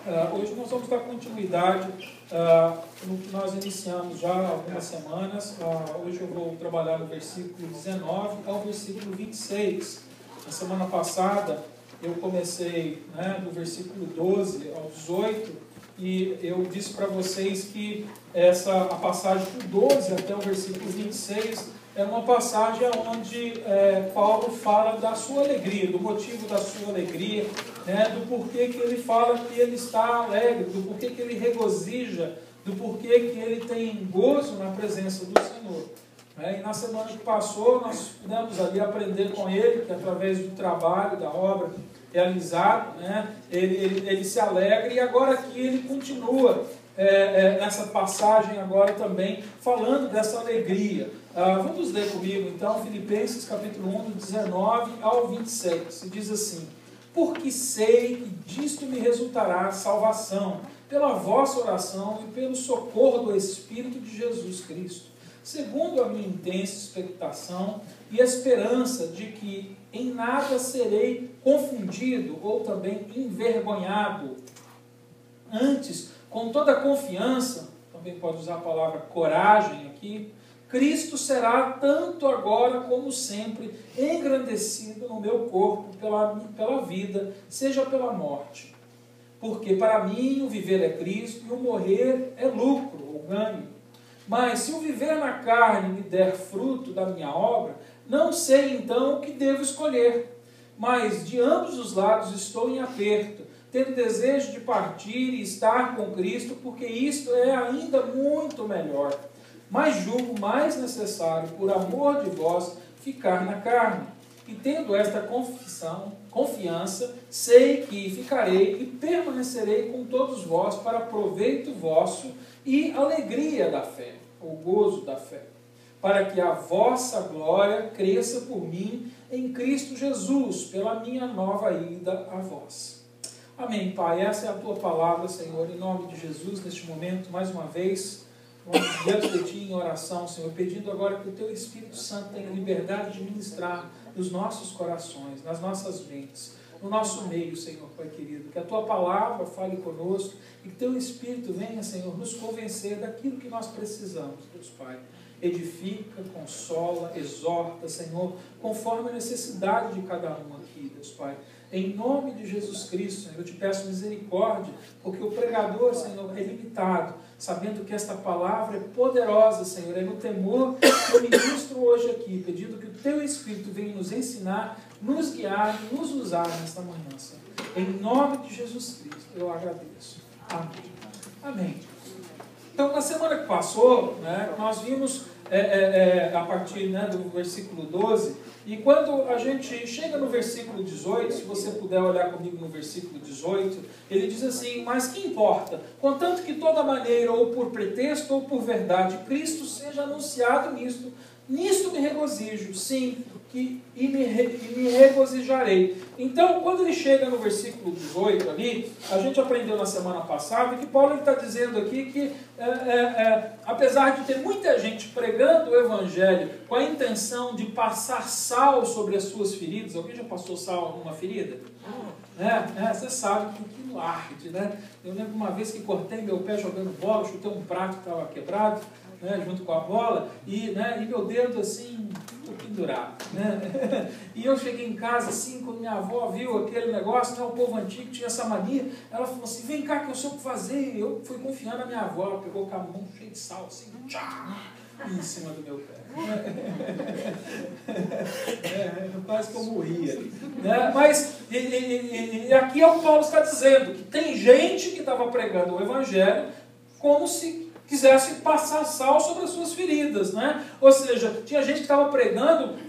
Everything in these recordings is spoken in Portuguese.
Hoje nós vamos dar continuidade no que nós iniciamos já há algumas semanas. Hoje eu vou trabalhar no versículo 19 ao versículo 26. Na semana passada eu comecei do versículo 12 ao 18 e eu disse para vocês que a passagem do 12 até o versículo 26 é uma passagem onde Paulo fala da sua alegria, do motivo da sua alegria, do porquê que ele fala que ele está alegre, do porquê que ele regozija, do porquê que ele tem gozo na presença do Senhor. E na semana que passou, nós pudemos ali aprender com ele, que através do trabalho, da obra realizado, ele se alegra, e agora aqui ele continua nessa passagem agora também, falando dessa alegria. Vamos ler comigo então, Filipenses capítulo 1, do 19 ao 26, e diz assim: porque sei que disto me resultará salvação, pela vossa oração e pelo socorro do Espírito de Jesus Cristo, segundo a minha intensa expectação e esperança de que em nada serei confundido ou também envergonhado. Antes, com toda a confiança, também pode usar a palavra coragem aqui, Cristo será, tanto agora como sempre, engrandecido no meu corpo pela vida, seja pela morte. Porque para mim o viver é Cristo e o morrer é lucro ou ganho. Mas se o viver na carne me der fruto da minha obra, não sei então o que devo escolher. Mas de ambos os lados estou em aperto, tendo desejo de partir e estar com Cristo, porque isto é ainda muito melhor. Mas julgo mais necessário, por amor de vós, ficar na carne. E tendo esta confiança, sei que ficarei e permanecerei com todos vós para proveito vosso e alegria da fé, o gozo da fé, para que a vossa glória cresça por mim em Cristo Jesus, pela minha nova ida a vós. Amém, Pai. Essa é a Tua palavra, Senhor, em nome de Jesus, neste momento, mais uma vez, vamos diante de Ti em oração, Senhor, pedindo agora que o Teu Espírito Santo tenha liberdade de ministrar nos nossos corações, nas nossas mentes, no nosso meio, Senhor, Pai querido. Que a Tua palavra fale conosco e que Teu Espírito venha, Senhor, nos convencer daquilo que nós precisamos, Deus Pai. Edifica, consola, exorta, Senhor, conforme a necessidade de cada um aqui, Deus Pai. Em nome de Jesus Cristo, Senhor, eu te peço misericórdia, porque o pregador, Senhor, é limitado, sabendo que esta palavra é poderosa, Senhor, é no temor que eu ministro hoje aqui, pedindo que o Teu Espírito venha nos ensinar, nos guiar e nos usar nesta manhã, Senhor. Em nome de Jesus Cristo, eu agradeço. Amém. Amém. Então, na semana que passou, nós vimos a partir do versículo 12, e quando a gente chega no versículo 18, se você puder olhar comigo no versículo 18, ele diz assim: mas que importa? Contanto que toda maneira, ou por pretexto ou por verdade, Cristo seja anunciado nisto me regozijo, sim, e me regozijarei. Então, quando ele chega no versículo 18 ali, a gente aprendeu na semana passada que Paulo está dizendo aqui que, apesar de ter muita gente pregando o Evangelho com a intenção de passar sal sobre as suas feridas, alguém já passou sal numa ferida? Você sabe que aquilo arde, Eu lembro uma vez que cortei meu pé jogando bola, chutei um prato que estava quebrado, junto com a bola, e meu dedo assim, tudo pendurado. E eu cheguei em casa assim, quando minha avó viu aquele negócio, o povo antigo tinha essa mania, ela falou assim: vem cá que eu sei o que fazer. Eu fui confiando na minha avó, ela pegou com a mão cheia de sal, assim, em cima do meu pé. Quase que eu morria. Mas aqui é o que Paulo está dizendo, que tem gente que estava pregando o Evangelho como se quisesse passar sal sobre as suas feridas, Ou seja, tinha gente que estava pregando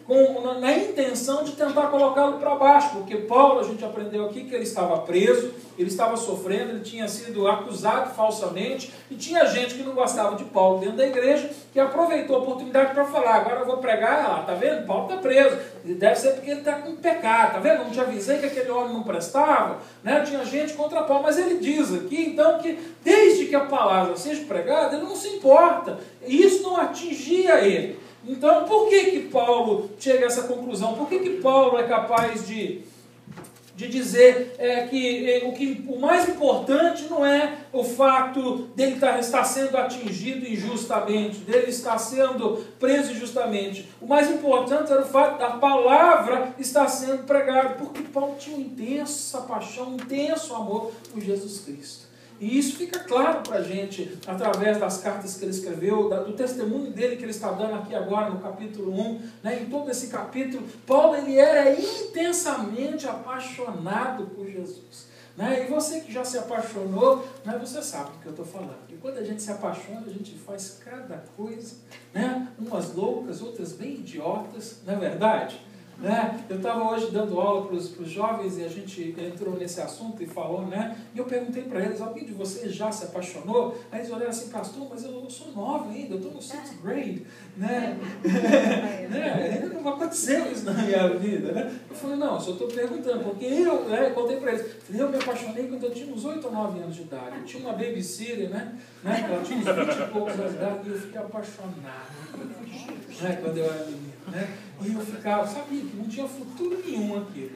na intenção de tentar colocá-lo para baixo, porque Paulo, a gente aprendeu aqui que ele estava preso, ele estava sofrendo, ele tinha sido acusado falsamente, e tinha gente que não gostava de Paulo dentro da igreja, que aproveitou a oportunidade para falar: agora eu vou pregar, tá vendo? Paulo está preso, deve ser porque ele está com pecado, tá vendo? Não te avisei que aquele homem não prestava, Tinha gente contra Paulo, mas ele diz aqui, então, que desde que a palavra seja pregada, ele não se importa, e isso não atingia ele. Então, por que Paulo chega a essa conclusão? Por que Paulo é capaz de de dizer que o mais importante não é o fato dele estar sendo atingido injustamente, dele estar sendo preso injustamente. O mais importante era o fato da palavra estar sendo pregada, porque Paulo tinha uma intensa paixão, um intenso amor por Jesus Cristo. E isso fica claro para a gente, através das cartas que ele escreveu, do testemunho dele que ele está dando aqui agora no capítulo 1. Né? Em todo esse capítulo, Paulo ele era intensamente apaixonado por Jesus. Né? E você que já se apaixonou, né, você sabe do que eu estou falando. E quando a gente se apaixona, a gente faz cada coisa, né? Umas loucas, outras bem idiotas, não é verdade? Né? Eu estava hoje dando aula para os jovens e a gente entrou nesse assunto e falou, né? E eu perguntei para eles, alguém de vocês já se apaixonou? Aí eles olharam assim, pastor, mas eu sou nova ainda, eu estou no 6th grade, né? Ainda não aconteceu isso na minha vida, né? Eu falei, não, eu só estou perguntando, porque eu contei para eles, eu me apaixonei quando eu tinha uns 8 ou 9 anos de idade, eu tinha uma babysitter, né? Ela tinha uns 20 e poucos anos de idade e eu fiquei apaixonado, né? Quando eu era menino. Né? E eu ficava, sabia que não tinha futuro nenhum aqui.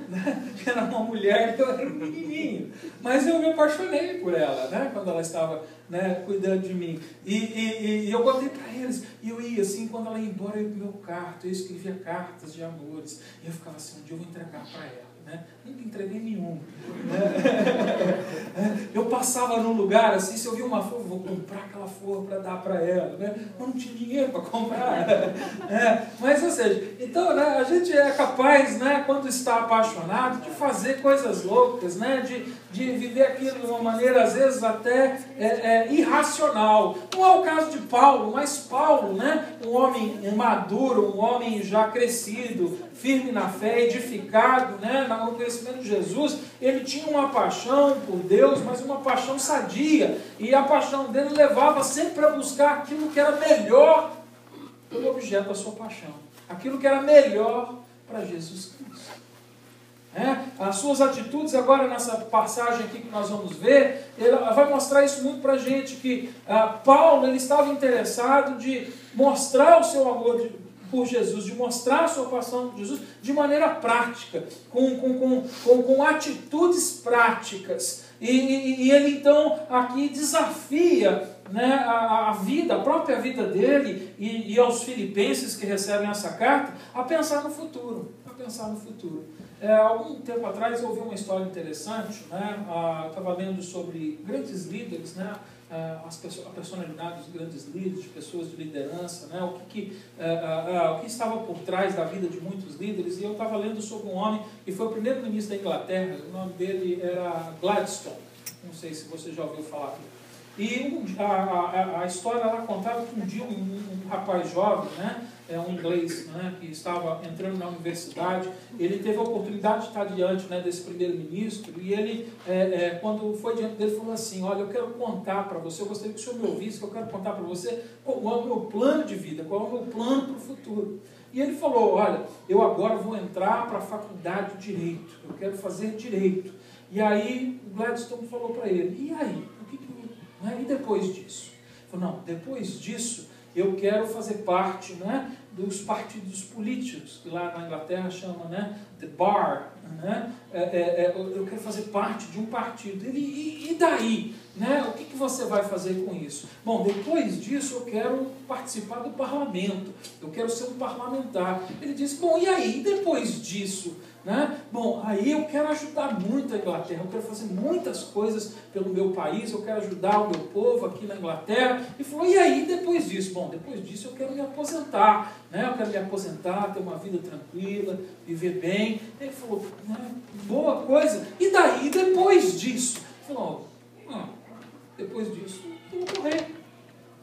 Né? Era uma mulher que eu era um menininho. Mas eu me apaixonei por ela, né? Quando ela estava, né, cuidando de mim. E eu contei para eles. E eu ia assim, quando ela ia embora, eu ia para o meu quarto. Eu escrevia cartas de amores. E eu ficava assim, um dia eu vou entregar para ela. Né? Nunca entreguei nenhum. Né? Eu passava num lugar assim, se eu vi uma flor, vou comprar aquela flor para dar para ela. Né? Eu não tinha dinheiro para comprar. Mas, ou seja, então, né, a gente é capaz, né, quando está apaixonado, de fazer coisas loucas, né, de viver aquilo de uma maneira, às vezes, até irracional. Não é o caso de Paulo, mas Paulo, né, um homem maduro, um homem já crescido, firme na fé, edificado, né, no conhecimento de Jesus, ele tinha uma paixão por Deus, mas uma paixão sadia. E a paixão dele levava sempre a buscar aquilo que era melhor pelo objeto da sua paixão. Aquilo que era melhor para Jesus Cristo. As suas atitudes agora nessa passagem aqui que nós vamos ver, ela vai mostrar isso muito para a gente, que Paulo ele estava interessado de mostrar o seu amor por Jesus, de mostrar a sua paixão por Jesus de maneira prática, com atitudes práticas. E ele então aqui desafia, né, a própria vida dele e aos filipenses que recebem essa carta a pensar no futuro. Algum tempo atrás eu ouvi uma história interessante, né? Estava lendo sobre grandes líderes, né? A personalidade dos grandes líderes, de pessoas de liderança, né? O que estava por trás da vida de muitos líderes. E eu estava lendo sobre um homem que foi o primeiro-ministro da Inglaterra. O nome dele era Gladstone. Não sei se você já ouviu falar dele. E a história ela contava que um dia um rapaz jovem, né, um inglês, né, que estava entrando na universidade, ele teve a oportunidade de estar diante, né, desse primeiro-ministro, e ele, quando foi diante dele, falou assim, olha, eu quero contar para você, eu gostaria que o senhor me ouvisse, que eu quero contar para você qual é o meu plano de vida, qual é o meu plano para o futuro. E ele falou, olha, eu agora vou entrar para a faculdade de Direito, eu quero fazer Direito. E aí o Gladstone falou para ele, e aí, e depois disso? Ele falou, não, depois disso eu quero fazer parte, né, dos partidos políticos, que lá na Inglaterra chama, né, The Bar, né? Eu quero fazer parte de um partido. E daí? Né? O que você vai fazer com isso? Bom, depois disso eu quero participar do parlamento, eu quero ser um parlamentar. Ele disse, bom, e aí? Depois disso? Né? Bom, aí eu quero ajudar muito a Inglaterra, eu quero fazer muitas coisas pelo meu país, eu quero ajudar o meu povo aqui na Inglaterra. E falou, e aí depois disso? Bom, depois disso eu quero me aposentar, né? Eu quero me aposentar, ter uma vida tranquila, viver bem. Ele falou, né? Boa coisa. E daí, depois disso? Ele falou, depois disso eu vou morrer.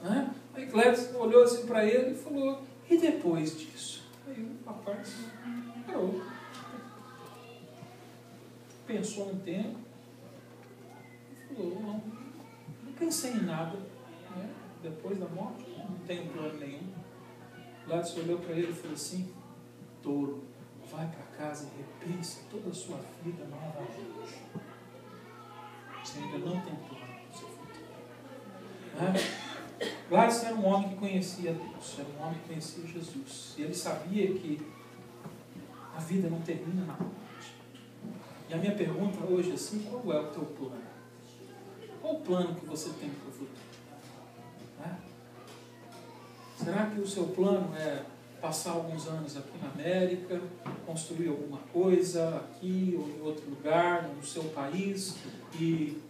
Né? Aí Gladstone olhou assim para ele e falou, e depois disso? Aí o rapaz parou. Pensou um tempo e falou, não pensei em nada, né? Depois da morte não tenho plano nenhum. Gladstone olhou para ele e falou assim, tolo, vai para casa e repensa toda a sua vida novamente. Você ainda não tem plano para o seu futuro. Gladstone era um homem que conhecia Deus, era um homem que conhecia Jesus, e ele sabia que a vida não termina na morte. E a minha pergunta hoje é assim, qual é o teu plano? Qual o plano que você tem para o futuro? Né? Será que o seu plano é passar alguns anos aqui na América, construir alguma coisa aqui ou em outro lugar, no seu país, e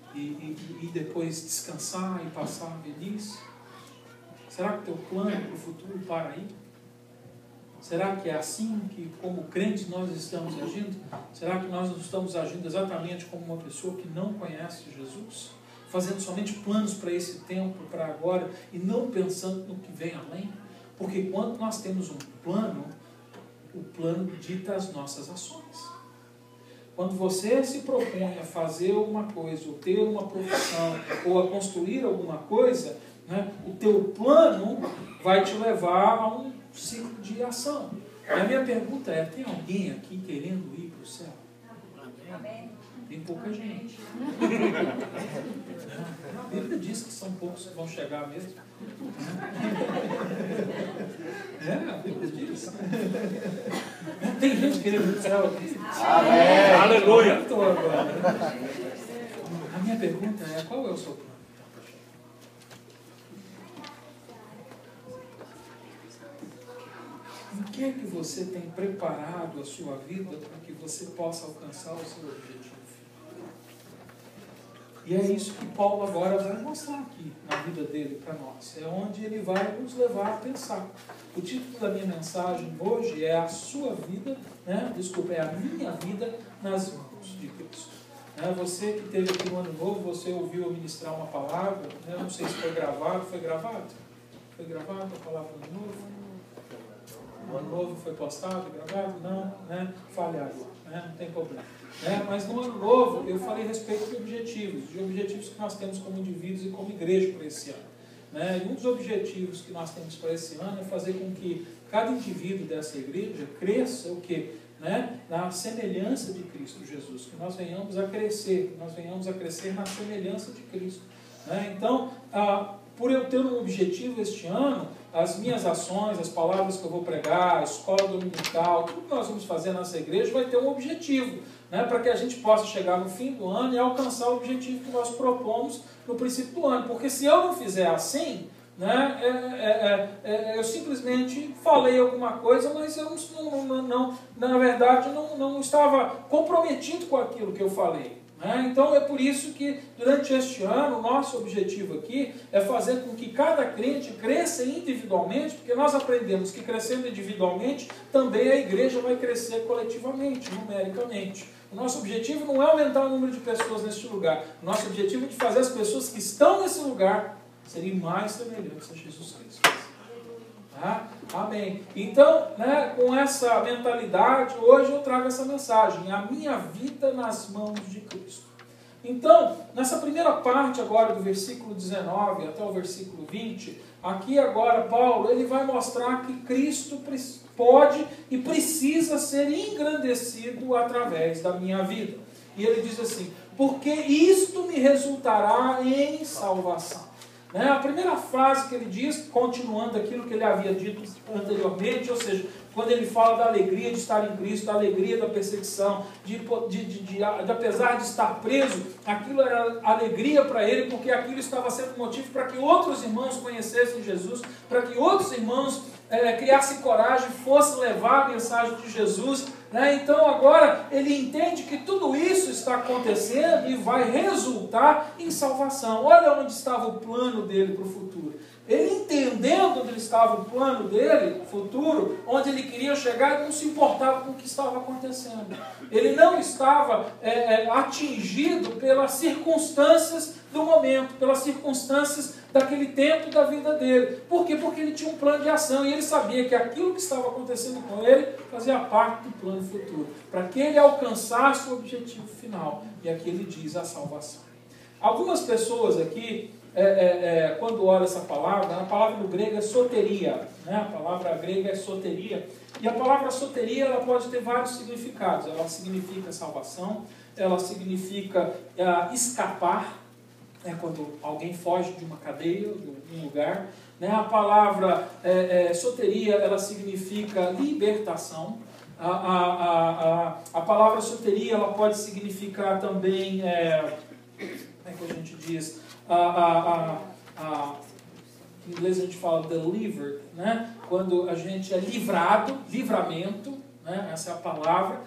depois descansar e passar a velhice? Será que o teu plano para o futuro para aí? Será que é assim que, como crentes, nós estamos agindo? Será que nós não estamos agindo exatamente como uma pessoa que não conhece Jesus? Fazendo somente planos para esse tempo, para agora, e não pensando no que vem além? Porque quando nós temos um plano, o plano dita as nossas ações. Quando você se propõe a fazer alguma coisa, ou ter uma profissão, ou a construir alguma coisa, né, o teu plano vai te levar a um ciclo de ação. E a minha pergunta é, tem alguém aqui querendo ir para o céu? Amém. Tem pouca gente. A Bíblia diz que são poucos que vão chegar mesmo. A Bíblia diz. Tem gente querendo ir para o céu aqui. Amém. Aleluia. A minha pergunta é, qual é o seu plano? O que é que você tem preparado a sua vida para que você possa alcançar o seu objetivo? E é isso que Paulo agora vai mostrar aqui na vida dele para nós. É onde ele vai nos levar a pensar. O título da minha mensagem hoje é a sua vida, é a minha vida nas mãos de Cristo. Você que esteve aqui no Ano Novo, você ouviu eu ministrar uma palavra, não sei se foi gravado, foi gravado? Foi gravado a palavra do Ano Novo? O Ano Novo foi postado, gravado? Não, falhado, não tem problema. Mas no Ano Novo eu falei a respeito de objetivos que nós temos como indivíduos e como igreja para esse ano. E um dos objetivos que nós temos para esse ano é fazer com que cada indivíduo dessa igreja cresça o quê? Na semelhança de Cristo Jesus, que nós venhamos a crescer, na semelhança de Cristo. Então, por eu ter um objetivo este ano, as minhas ações, as palavras que eu vou pregar, a escola dominical, tudo que nós vamos fazer nessa igreja vai ter um objetivo, para que a gente possa chegar no fim do ano e alcançar o objetivo que nós propomos no princípio do ano. Porque se eu não fizer assim, eu simplesmente falei alguma coisa, mas eu na verdade não estava comprometido com aquilo que eu falei. Então é por isso que durante este ano o nosso objetivo aqui é fazer com que cada crente cresça individualmente, porque nós aprendemos que crescendo individualmente também a igreja vai crescer coletivamente, numericamente. O nosso objetivo não é aumentar o número de pessoas neste lugar, o nosso objetivo é de fazer as pessoas que estão nesse lugar serem mais semelhantes a Jesus Cristo. Amém. Então, com essa mentalidade, hoje eu trago essa mensagem, a minha vida nas mãos de Cristo. Então, nessa primeira parte agora do versículo 19 até o versículo 20, aqui agora Paulo ele vai mostrar que Cristo pode e precisa ser engrandecido através da minha vida. E ele diz assim, porque isto me resultará em salvação. A primeira frase que ele diz, continuando aquilo que ele havia dito anteriormente, ou seja, quando ele fala da alegria de estar em Cristo, da alegria da perseguição, de apesar de estar preso, aquilo era alegria para ele, porque aquilo estava sendo motivo para que outros irmãos conhecessem Jesus, para que outros irmãos criassem coragem, fossem levar a mensagem de Jesus. Então agora ele entende que tudo isso está acontecendo e vai resultar em salvação. Olha onde estava o plano dele para o futuro. Ele entendendo onde estava o plano dele, futuro, onde ele queria chegar, ele não se importava com o que estava acontecendo. Ele não estava atingido pelas circunstâncias do momento, pelas circunstâncias daquele tempo da vida dele. Por quê? Porque ele tinha um plano de ação e ele sabia que aquilo que estava acontecendo com ele fazia parte do plano futuro, para que ele alcançasse o objetivo final. E aqui ele diz a salvação. Algumas pessoas aqui, quando olham essa palavra, a palavra no grego é soteria, a palavra grega é soteria, e a palavra soteria ela pode ter vários significados. Ela significa salvação, ela significa escapar, quando alguém foge de uma cadeia, de um lugar. A palavra soteria ela significa libertação, A palavra soteria, ela pode significar também, como é que a gente diz? Em inglês a gente fala delivered, né? Quando a gente é livrado, livramento, né? Essa é a palavra.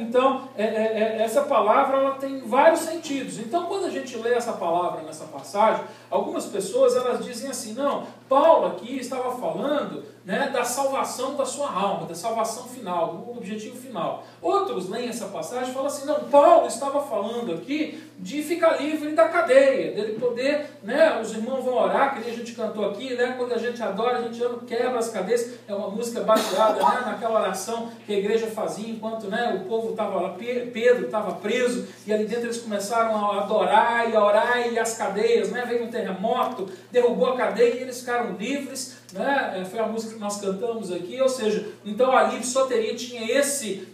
Então, essa palavra ela tem vários sentidos. Então, quando a gente lê essa palavra nessa passagem, algumas pessoas elas dizem assim, não, Paulo aqui estava falando, né, da salvação da sua alma, da salvação final, do objetivo final. Outros leem essa passagem e falam assim, não, Paulo estava falando aqui de ficar livre da cadeia, dele poder, né, os irmãos vão orar, que nem a gente cantou aqui, né, quando a gente adora, a gente quebra as cadeias, é uma música baseada, né, naquela oração que a igreja fazia enquanto, né, o povo estava lá, Pedro estava preso, e ali dentro eles começaram a adorar e a orar, e as cadeias, né, veio um terremoto, derrubou a cadeia e eles ficaram livres, né? Foi a música que nós cantamos aqui, ou seja, então a livre soteria tinha esse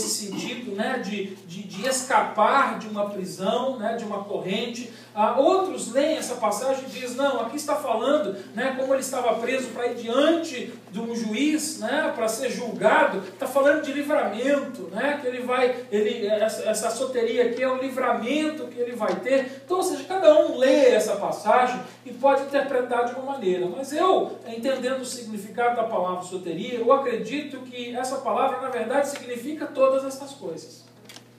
sentido, né, de escapar de uma prisão, né, de uma corrente. Outros leem essa passagem e dizem, não, aqui está falando, né, como ele estava preso para ir diante de um juiz, né, para ser julgado, está falando de livramento, né, que essa soteria aqui é o livramento que ele vai ter. Então, ou seja, cada um lê essa passagem e pode interpretar de uma maneira, mas eu, entendendo o significado da palavra soteria, eu acredito que essa palavra, na verdade, significa todas essas coisas.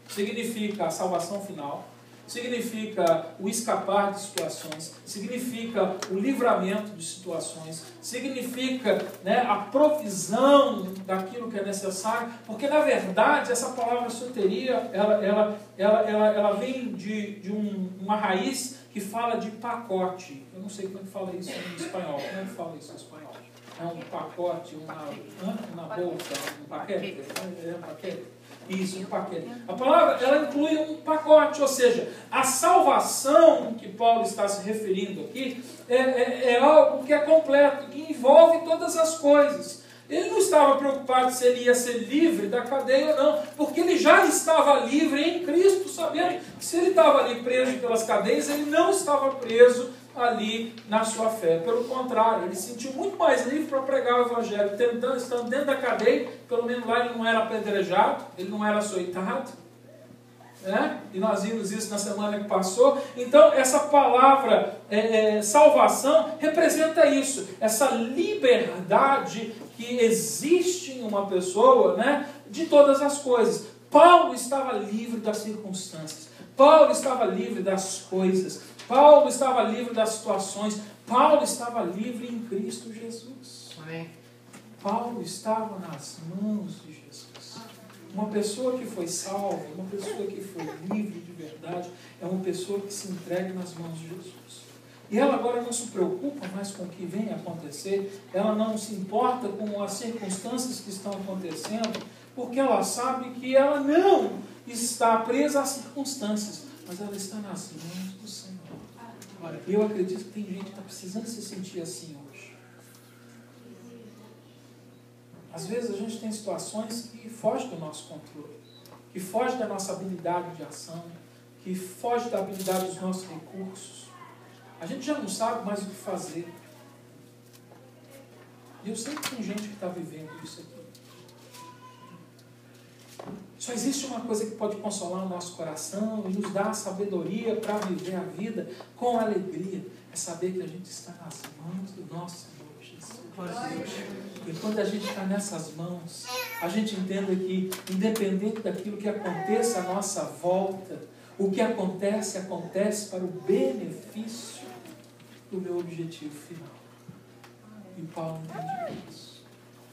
Significa a salvação final, significa o escapar de situações, significa o livramento de situações, significa, né, a provisão daquilo que é necessário, porque na verdade essa palavra soteria, ela vem de uma raiz que fala de pacote. Eu não sei como é que fala isso em espanhol. Como é que fala isso em espanhol? É um pacote, uma bolsa, um paquete? É um paquete? Isso, um paquete. A palavra, ela inclui um pacote, ou seja, a salvação que Paulo está se referindo aqui é algo que é completo, que envolve todas as coisas. Ele não estava preocupado se ele ia ser livre da cadeia ou não, porque ele já estava livre em Cristo, sabendo que se ele estava ali preso pelas cadeias, ele não estava preso ali na sua fé. Pelo contrário, ele se sentiu muito mais livre para pregar o Evangelho, estando dentro da cadeia. Pelo menos lá ele não era apedrejado, ele não era açoitado, né? E nós vimos isso na semana que passou. Então essa palavra salvação representa isso, essa liberdade que existe em uma pessoa, né, de todas as coisas. Paulo estava livre das circunstâncias, Paulo estava livre das coisas, Paulo estava livre das situações, Paulo estava livre em Cristo Jesus. Amém. Paulo estava nas mãos de Jesus. Uma pessoa que foi salva, uma pessoa que foi livre de verdade, é uma pessoa que se entrega nas mãos de Jesus. E ela agora não se preocupa mais com o que vem a acontecer, ela não se importa com as circunstâncias que estão acontecendo, porque ela sabe que ela não está presa às circunstâncias, mas ela está nas mãos do Senhor. Olha, eu acredito que tem gente que está precisando se sentir assim hoje. Às vezes a gente tem situações que fogem do nosso controle, que fogem da nossa habilidade de ação, que fogem da habilidade dos nossos recursos. A gente já não sabe mais o que fazer. E eu sei que tem gente que está vivendo isso aqui. Só existe uma coisa que pode consolar o nosso coração e nos dar a sabedoria para viver a vida com alegria. É saber que a gente está nas mãos do nosso Senhor Jesus. E quando a gente está nessas mãos, a gente entende que, independente daquilo que aconteça à nossa volta, o que acontece, acontece para o benefício do meu objetivo final. E Paulo entendia isso.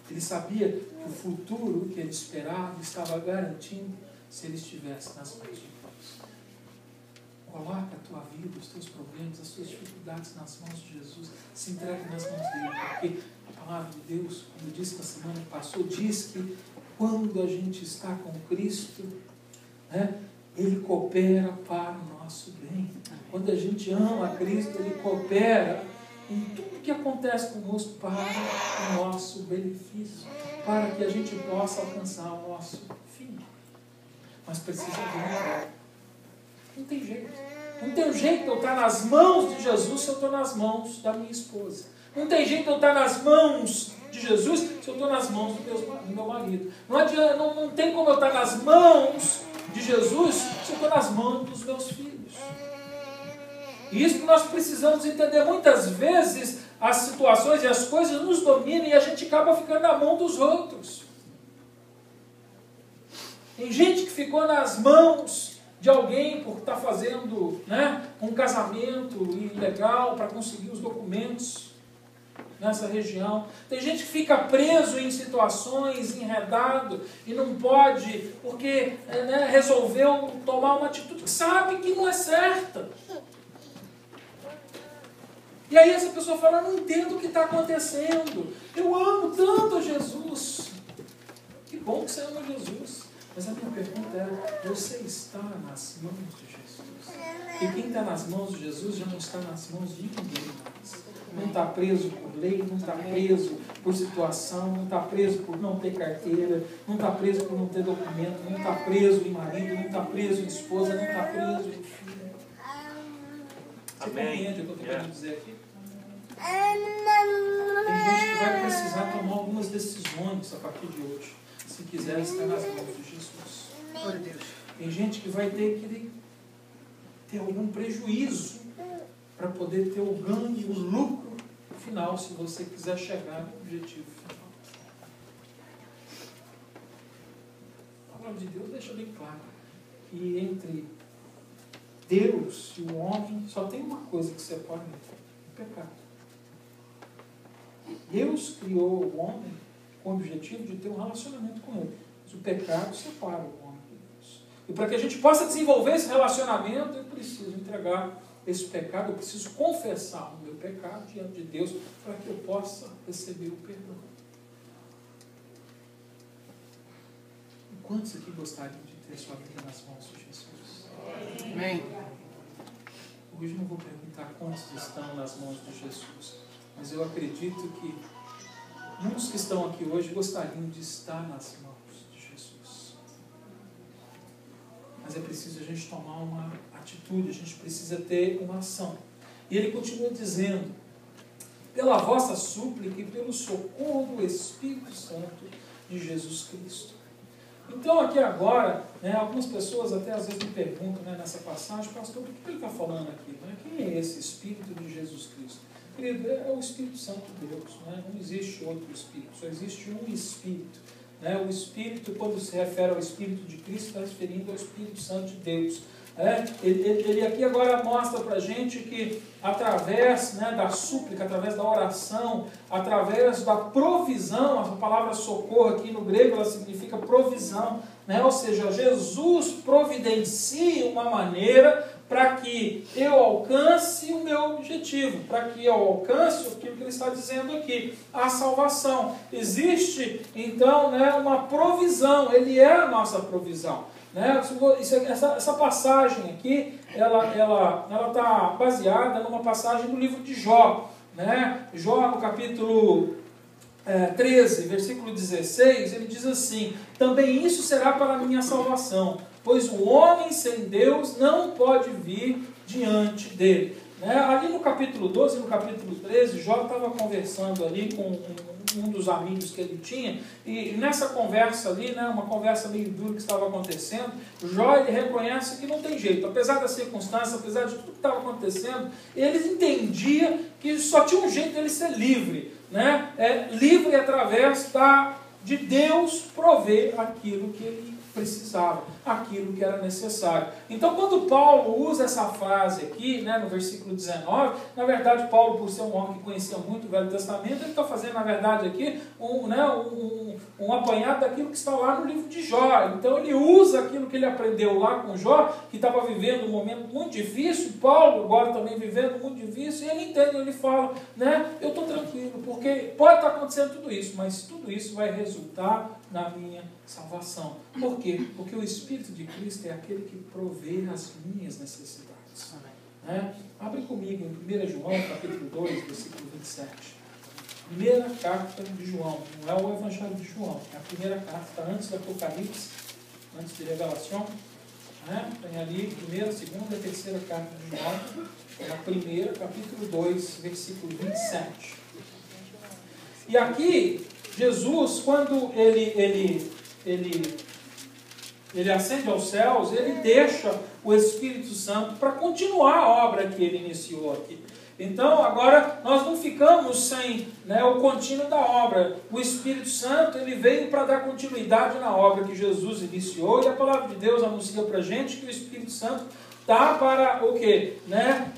Ele sabia que o futuro que ele esperava estava garantido se ele estivesse nas mãos de Deus. Coloca a tua vida, os teus problemas, as tuas dificuldades nas mãos de Jesus. Se entregue nas mãos dele, porque a palavra de Deus, como eu disse na semana que passou, diz que quando a gente está com Cristo, né, Ele coopera para o nosso bem. Quando a gente ama a Cristo, Ele coopera em tudo que acontece conosco para o nosso benefício, para que a gente possa alcançar o nosso fim. Mas precisa ver. Não tem jeito. Não tem jeito de eu estar nas mãos de Jesus se eu estou nas mãos da minha esposa. Não tem jeito de eu estar nas mãos de de Jesus se eu estou nas mãos do meu marido. Não adianta, não tem como eu estar nas mãos de Jesus se eu estou nas mãos dos meus filhos. E isso que nós precisamos entender. Muitas vezes as situações e as coisas nos dominam e a gente acaba ficando na mão dos outros. Tem gente que ficou nas mãos de alguém por estar fazendo, né, um casamento ilegal para conseguir os documentos nessa região. Tem gente que fica preso em situações, enredado, e não pode, porque né, resolveu tomar uma atitude que sabe que não é certa. E aí essa pessoa fala, não entendo o que está acontecendo. Eu amo tanto a Jesus. Que bom que você ama Jesus. Mas a minha pergunta é, você está nas mãos de Jesus? E quem está nas mãos de Jesus já não está nas mãos de ninguém mais. Não está preso por lei, não está preso por situação, não está preso por não ter carteira, não está preso por não ter documento, não está preso em marido, não está preso em esposa, não está preso em filho. Você compreende o que eu estou querendo dizer aqui? Tem gente que vai precisar tomar algumas decisões a partir de hoje, se quiser estar nas mãos de Jesus. Tem gente que vai ter que ter algum prejuízo para poder ter o ganho, o lucro final, se você quiser chegar no objetivo final. A palavra de Deus deixa bem claro que entre Deus e o homem só tem uma coisa que separa: o pecado. Deus criou o homem com o objetivo de ter um relacionamento com ele. Mas o pecado separa o homem de Deus. E para que a gente possa desenvolver esse relacionamento, eu preciso entregar esse pecado, eu preciso confessar o meu pecado diante de Deus para que eu possa receber o perdão. E quantos aqui gostariam de ter sua vida nas mãos de Jesus? Amém. Hoje não vou perguntar quantos estão nas mãos de Jesus, mas eu acredito que muitos que estão aqui hoje gostariam de estar nas mãos de Jesus. Mas é preciso a gente tomar uma atitude, a gente precisa ter uma ação. E ele continua dizendo, pela vossa súplica e pelo socorro do Espírito Santo de Jesus Cristo. Então aqui agora, né, algumas pessoas até às vezes me perguntam, né, nessa passagem, pastor, por que ele está falando aqui? Né? Quem é esse Espírito de Jesus Cristo? Querido, é o Espírito Santo de Deus. Né? Não existe outro Espírito, só existe um Espírito. Né? O Espírito, quando se refere ao Espírito de Cristo, está referindo ao Espírito Santo de Deus. Ele aqui agora mostra para a gente que através, né, da súplica, através da oração, através da provisão, a palavra socorro aqui no grego ela significa provisão, né? Ou seja, Jesus providencia uma maneira para que eu alcance o meu objetivo, para que eu alcance aquilo que ele está dizendo aqui, a salvação. Existe então, né, uma provisão, ele é a nossa provisão. Né? Essa passagem aqui, ela está baseada numa passagem do livro de Jó. Né? Jó, no capítulo 13, versículo 16, ele diz assim: também isso será para a minha salvação, pois o homem sem Deus não pode vir diante dele. Né? Ali no capítulo 12 e no capítulo 13, Jó estava conversando ali com um dos amigos que ele tinha, e nessa conversa ali, né, uma conversa meio dura que estava acontecendo, Jó ele reconhece que não tem jeito, apesar das circunstâncias, apesar de tudo que estava acontecendo, ele entendia que só tinha um jeito dele ser livre, né? Livre através de Deus prover aquilo que ele precisava, aquilo que era necessário. Então, quando Paulo usa essa frase aqui, né, no versículo 19, na verdade, Paulo, por ser um homem que conhecia muito o Velho Testamento, ele está fazendo, na verdade, aqui um apanhado daquilo que está lá no livro de Jó. Então, ele usa aquilo que ele aprendeu lá com Jó, que estava vivendo um momento muito difícil, Paulo agora também vivendo muito difícil, e ele entende, ele fala, né, eu estou tranquilo, porque pode estar acontecendo tudo isso, mas tudo isso vai resultar na minha salvação. Por quê? Porque o Espírito de Cristo é aquele que provê as minhas necessidades. Né? Abre comigo em 1 João, capítulo 2, versículo 27. Primeira carta de João, não é o Evangelho de João, é a primeira carta, está antes do Apocalipse, antes de Revelação. Né? Tem ali a primeira, segunda e terceira carta de João, é a primeira, capítulo 2, versículo 27. E aqui, Jesus, quando ele ascende aos céus, ele deixa o Espírito Santo para continuar a obra que ele iniciou aqui. Então, agora, nós não ficamos sem, né, o contínuo da obra. O Espírito Santo, ele veio para dar continuidade na obra que Jesus iniciou, e a palavra de Deus anuncia para a gente que o Espírito Santo está para o quê? Né?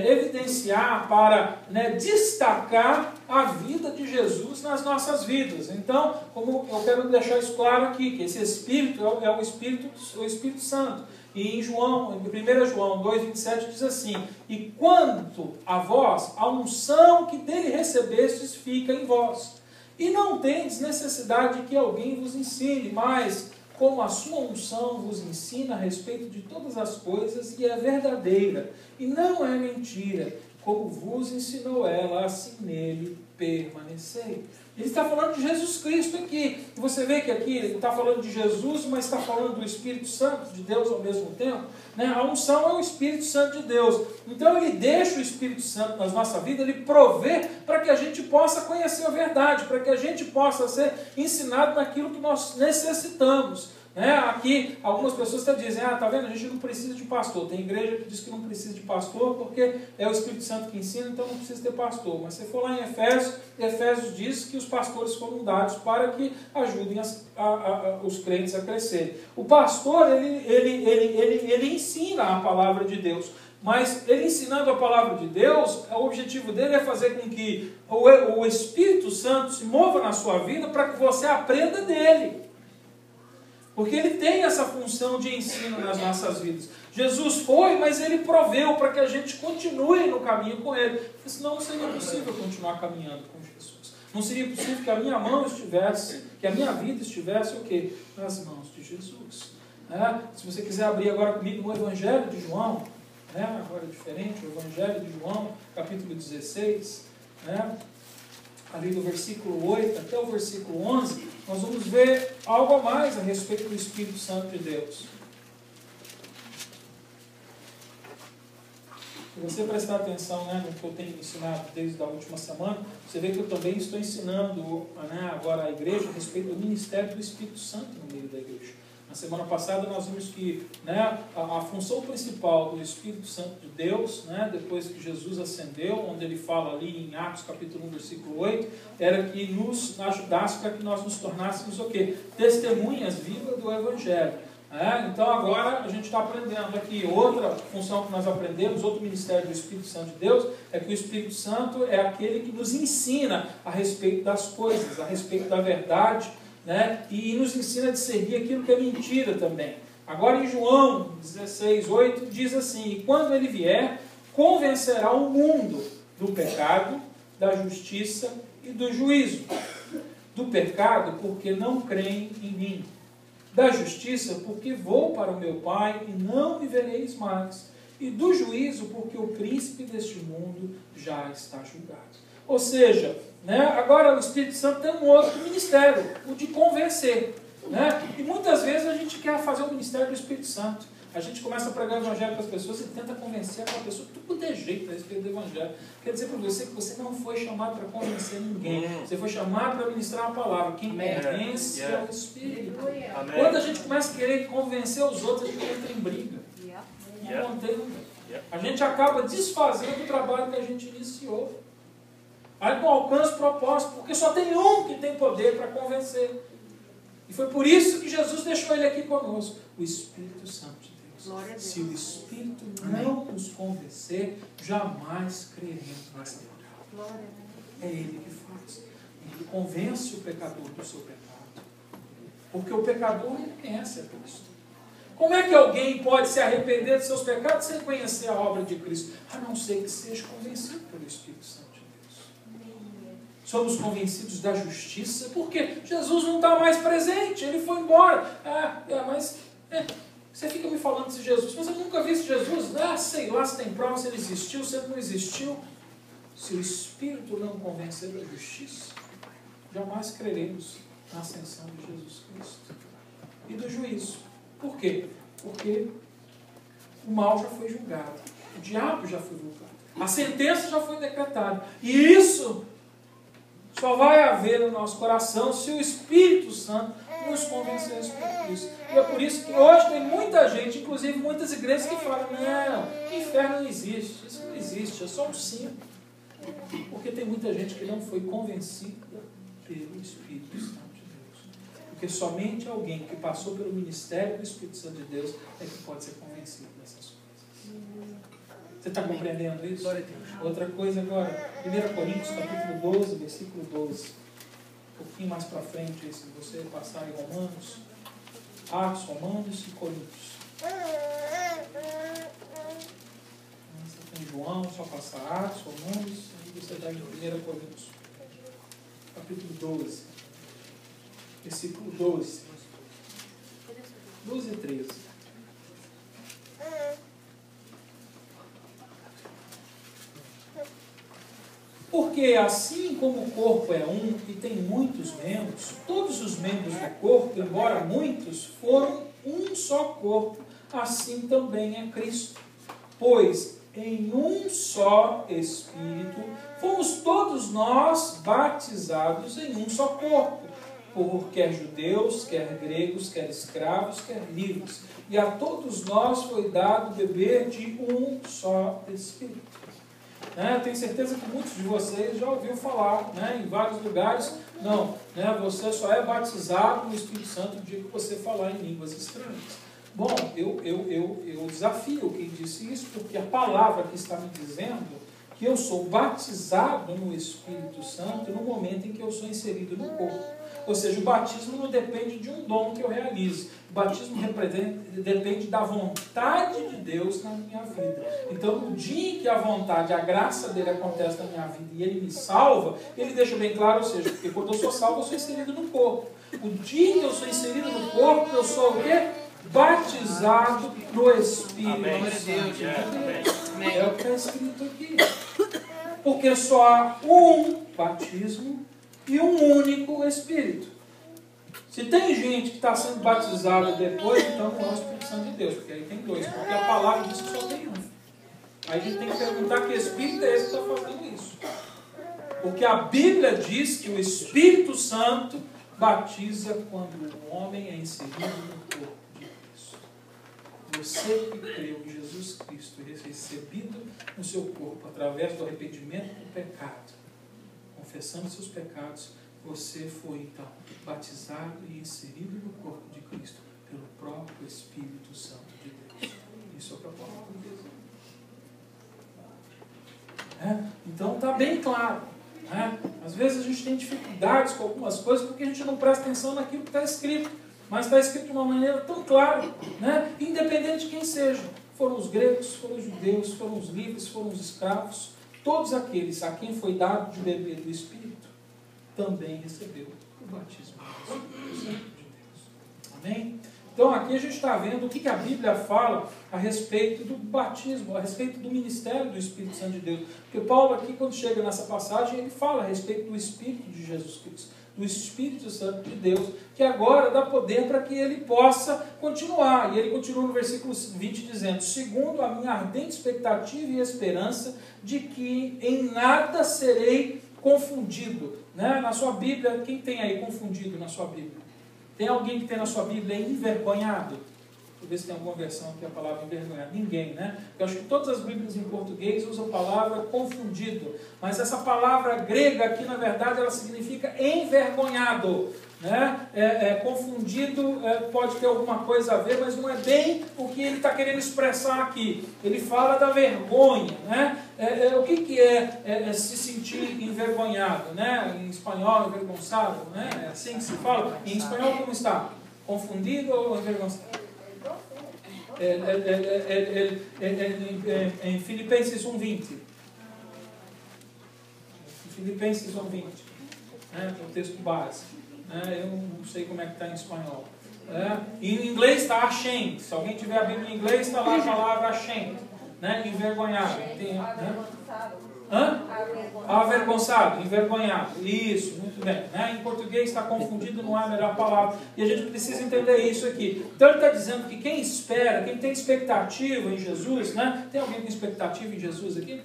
Evidenciar, para, né, destacar a vida de Jesus nas nossas vidas. Então, como eu quero deixar isso claro aqui, que esse Espírito é o Espírito Santo. E em 1 João 2,27 diz assim: e quanto a vós, a unção que dele recebestes fica em vós. E não tendes necessidade que alguém vos ensine, mas como a sua unção vos ensina a respeito de todas as coisas, e é verdadeira, e não é mentira, como vos ensinou ela, assim nele permanecei. Ele está falando de Jesus Cristo aqui. E você vê que aqui ele está falando de Jesus, mas está falando do Espírito Santo de Deus ao mesmo tempo. Né? A unção é o Espírito Santo de Deus. Então ele deixa o Espírito Santo na nossa vida, ele provê para que a gente possa conhecer a verdade, para que a gente possa ser ensinado naquilo que nós necessitamos. Aqui algumas pessoas até dizem: tá vendo, a gente não precisa de pastor. Tem igreja que diz que não precisa de pastor porque é o Espírito Santo que ensina, então não precisa ter pastor. Mas se for lá em Efésios diz que os pastores foram dados para que ajudem os crentes a crescer. O pastor, ele ensina a palavra de Deus. Mas ele ensinando a palavra de Deus, o objetivo dele é fazer com que o Espírito Santo se mova na sua vida para que você aprenda dele. Porque ele tem essa função de ensino nas nossas vidas. Jesus foi, mas ele proveu para que a gente continue no caminho com ele. Porque senão não seria possível continuar caminhando com Jesus. Não seria possível que a minha mão estivesse, que a minha vida estivesse o quê? Nas mãos de Jesus. Se você quiser abrir agora comigo no Evangelho de João, agora é diferente, o Evangelho de João, capítulo 16, ali do versículo 8 até o versículo 11, nós vamos ver algo a mais a respeito do Espírito Santo de Deus. Se você prestar atenção, no que eu tenho ensinado desde a última semana, você vê que eu também estou ensinando, agora a igreja a respeito do ministério do Espírito Santo no meio da igreja. Na semana passada nós vimos que a função principal do Espírito Santo de Deus, depois que Jesus ascendeu, onde ele fala ali em Atos capítulo 1, versículo 8, era que nos ajudasse para que nós nos tornássemos o quê? Testemunhas vivas do Evangelho. Então agora a gente está aprendendo aqui outra função que nós aprendemos, outro ministério do Espírito Santo de Deus, é que o Espírito Santo é aquele que nos ensina a respeito das coisas, a respeito da verdade, e nos ensina a discernir aquilo que é mentira também. Agora em João 16, 8 diz assim: e quando ele vier, convencerá o mundo do pecado, da justiça e do juízo. Do pecado, porque não creem em mim. Da justiça, porque vou para o meu Pai e não me vereis mais. E do juízo, porque o príncipe deste mundo já está julgado. Ou seja, agora o Espírito Santo tem um outro ministério, o de convencer. E muitas vezes a gente quer fazer o ministério do Espírito Santo. A gente começa a pregar o Evangelho para as pessoas e tenta convencer aquela pessoa de tudo é jeito a respeito do Evangelho. Quer dizer para você que você não foi chamado para convencer ninguém. Você foi chamado para ministrar uma palavra. Quem convence é o Espírito. Quando a gente começa a querer convencer os outros, a gente entra em briga. Não tem. A gente acaba desfazendo o trabalho que a gente iniciou. Aí não alcança o propósito, porque só tem um que tem poder para convencer. E foi por isso que Jesus deixou ele aqui conosco, o Espírito Santo de Deus. Se o Espírito não nos convencer, jamais creremos nessa palavra. É Ele que faz. Ele convence o pecador do seu pecado. Porque o pecador não conhece a Cristo. Como é que alguém pode se arrepender dos seus pecados sem conhecer a obra de Cristo? A não ser que seja convencido pelo Espírito Santo. Somos convencidos da justiça, porque Jesus não está mais presente, ele foi embora. Você fica me falando desse Jesus, mas eu nunca vi esse Jesus. Sei lá se tem prova, se ele existiu, se ele não existiu. Se o Espírito não convencer da justiça, jamais creremos na ascensão de Jesus Cristo. E do juízo. Por quê? Porque o mal já foi julgado, o diabo já foi julgado, a sentença já foi decretada. E isso só vai haver no nosso coração se o Espírito Santo nos convencer a respeito disso. E é por isso que hoje tem muita gente, inclusive muitas igrejas, que falam: não, inferno não existe, isso não existe, é só um símbolo. Porque tem muita gente que não foi convencida pelo Espírito Santo de Deus. Porque somente alguém que passou pelo ministério do Espírito Santo de Deus é que pode ser convencido dessas coisas. Você está compreendendo isso? Outra coisa agora, 1 Coríntios capítulo 12, versículo 12. Um pouquinho mais para frente, se você passar em Romanos, Atos, Romanos e Coríntios. Você tem João, só passar Atos, Romanos, e você está em 1 Coríntios, capítulo 12, versículo 12. 12 e 13. Porque assim como o corpo é um e tem muitos membros, todos os membros do corpo, embora muitos, foram um só corpo, assim também é Cristo. Pois em um só Espírito fomos todos nós batizados em um só corpo, por quer judeus, quer gregos, quer escravos, quer livres. E a todos nós foi dado beber de um só Espírito. Eu tenho certeza que muitos de vocês já ouviram falar, em vários lugares: não, você só é batizado no Espírito Santo no dia que você falar em línguas estranhas. Bom, eu desafio quem disse isso, porque a palavra que está me dizendo que eu sou batizado no Espírito Santo no momento em que eu sou inserido no corpo. Ou seja, o batismo não depende de um dom que eu realize. O batismo depende da vontade de Deus na minha vida. Então, no dia em que a vontade, a graça dele acontece na minha vida e ele me salva, ele deixa bem claro, ou seja, porque quando eu sou salvo, eu sou inserido no corpo. O dia em que eu sou inserido no corpo, eu sou o quê? Batizado no Espírito Santo. É o que está escrito aqui. Porque só há um batismo e um único Espírito. Se tem gente que está sendo batizada depois, então não é o Espírito Santo de Deus, porque aí tem dois, porque a palavra diz que só tem um. Aí a gente tem que perguntar que Espírito é esse que está fazendo isso. Porque a Bíblia diz que o Espírito Santo batiza quando o homem é inserido no corpo de Cristo. Você que creu em Jesus Cristo e recebido no seu corpo através do arrependimento do pecado, confessando seus pecados, você foi então batizado e inserido no corpo de Cristo pelo próprio Espírito Santo de Deus. Isso é o propósito de Deus. Então está bem claro. Às vezes a gente tem dificuldades com algumas coisas porque a gente não presta atenção naquilo que está escrito. Mas está escrito de uma maneira tão clara, independente de quem seja. Foram os gregos, foram os judeus, foram os livres, foram os escravos. Todos aqueles a quem foi dado de beber do Espírito também recebeu o batismo do Espírito Santo de Deus. Amém? Então aqui a gente está vendo o que a Bíblia fala a respeito do batismo, a respeito do ministério do Espírito Santo de Deus. Porque Paulo aqui, quando chega nessa passagem, ele fala a respeito do Espírito de Jesus Cristo, do Espírito Santo de Deus, que agora dá poder para que ele possa continuar. E ele continua no versículo 20 dizendo: segundo a minha ardente expectativa e esperança de que em nada serei confundido. Na sua Bíblia, quem tem aí confundido na sua Bíblia? Tem alguém que tem na sua Bíblia envergonhado? Deixa eu ver se tem alguma versão que a palavra envergonhado. Ninguém, Eu acho que todas as Bíblias em português usam a palavra confundido. Mas essa palavra grega aqui, na verdade, ela significa envergonhado. Confundido pode ter alguma coisa a ver, mas não é bem o que ele está querendo expressar aqui. Ele fala da vergonha. O que é se sentir envergonhado? Em espanhol, envergonçado. É assim que se fala. Em espanhol, como está? Confundido ou envergonçado? Em Filipenses 1:20. Filipenses 1:20. É o texto base. Eu não sei como é que está em espanhol. Em inglês está ashamed. Se alguém tiver a Bíblia em inglês, está lá a palavra ashamed. né? Envergonhado. Avergonçado, envergonhado. Isso, muito bem. Né? Em português está confundido, não há a melhor palavra. E a gente precisa entender isso aqui. Então ele está dizendo que quem espera, quem tem expectativa em Jesus, né? Tem alguém com expectativa em Jesus aqui?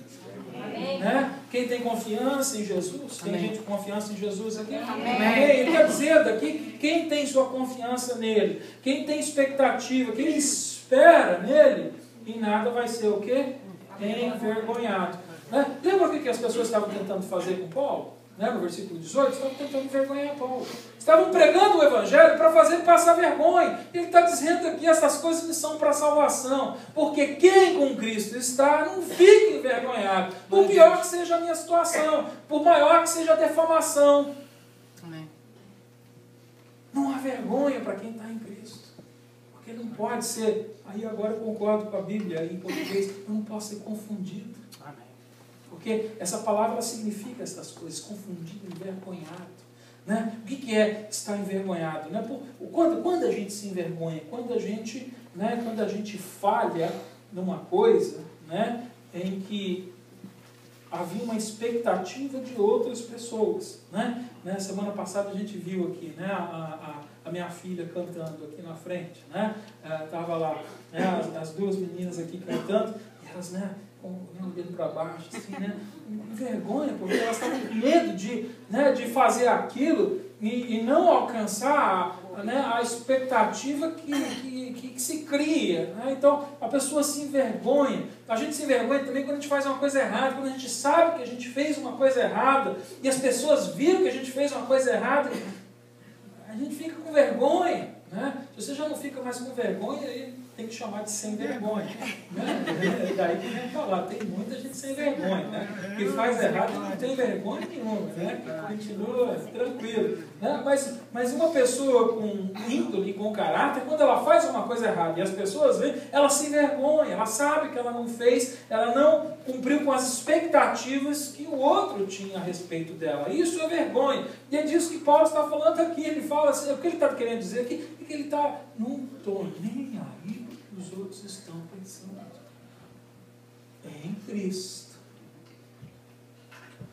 Amém. Né? Quem tem confiança em Jesus? Tem gente com confiança em Jesus aqui? Amém. Ele está dizendo aqui que quem tem sua confiança nele, quem tem expectativa, quem espera nele, em nada vai ser o quê? Envergonhado. Né? Lembra o que as pessoas estavam tentando fazer com Paulo? Né? No versículo 18, estavam tentando envergonhar Paulo. Estavam pregando o Evangelho para fazer ele passar vergonha. Ele está dizendo aqui, essas coisas que são para salvação. Porque quem com Cristo está, não fica envergonhado. Por pior que seja a minha situação, por maior que seja a defamação. Amém. Não há vergonha para quem está em Cristo. Porque não pode ser, aí agora eu concordo com a Bíblia em português, eu não posso ser confundido. Amém. Porque essa palavra ela significa essas coisas, confundido, envergonhado. Né? O que é estar envergonhado? Né? Quando a gente se envergonha, quando a gente falha numa coisa, né, em que havia uma expectativa de outras pessoas. Né? Semana passada a gente viu aqui, né, a minha filha cantando aqui na frente. Né? Estava lá, né, as duas meninas aqui cantando, e elas, né, olhando para baixo, assim, né, com vergonha, porque elas estavam com medo de fazer aquilo e não alcançar, né, a expectativa que se cria. Né? Então, a pessoa se envergonha. A gente se envergonha também quando a gente faz uma coisa errada, quando a gente sabe que a gente fez uma coisa errada e as pessoas viram que a gente fez uma coisa errada, a gente fica com vergonha. Né? Se você já não fica mais com vergonha, aí tem que chamar de sem vergonha. Né? Daí que vem falar, tem muita gente sem vergonha, né? Que faz errado e não tem vergonha nenhuma, né? Que continua tranquilo. Né? Mas uma pessoa com índole, com caráter, quando ela faz uma coisa errada e as pessoas veem, ela se envergonha, ela sabe que ela não fez, ela não cumpriu com as expectativas que o outro tinha a respeito dela. Isso é vergonha. E é disso que Paulo está falando aqui. Ele fala assim, o que ele está querendo dizer aqui é que ele está, não estou nem aí os outros estão pensando em Cristo.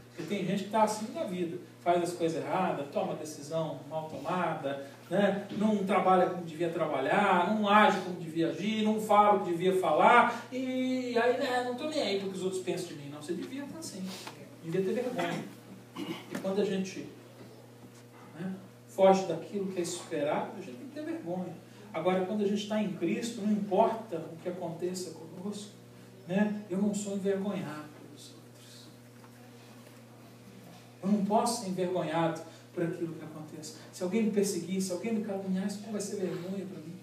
Porque tem gente que está assim na vida, faz as coisas erradas, toma decisão mal tomada, né? Não trabalha como devia trabalhar, não age como devia agir, não fala o que devia falar, e aí, né, não estou nem aí porque os outros pensam de mim. Não, você devia estar assim, devia ter vergonha. E quando a gente, né, foge daquilo que é esperado, a gente tem que ter vergonha. Agora, quando a gente está em Cristo, não importa o que aconteça conosco, né? Eu não sou envergonhado pelos outros. Eu não posso ser envergonhado por aquilo que aconteça. Se alguém me perseguir, se alguém me caluniar, isso não vai ser vergonha para mim.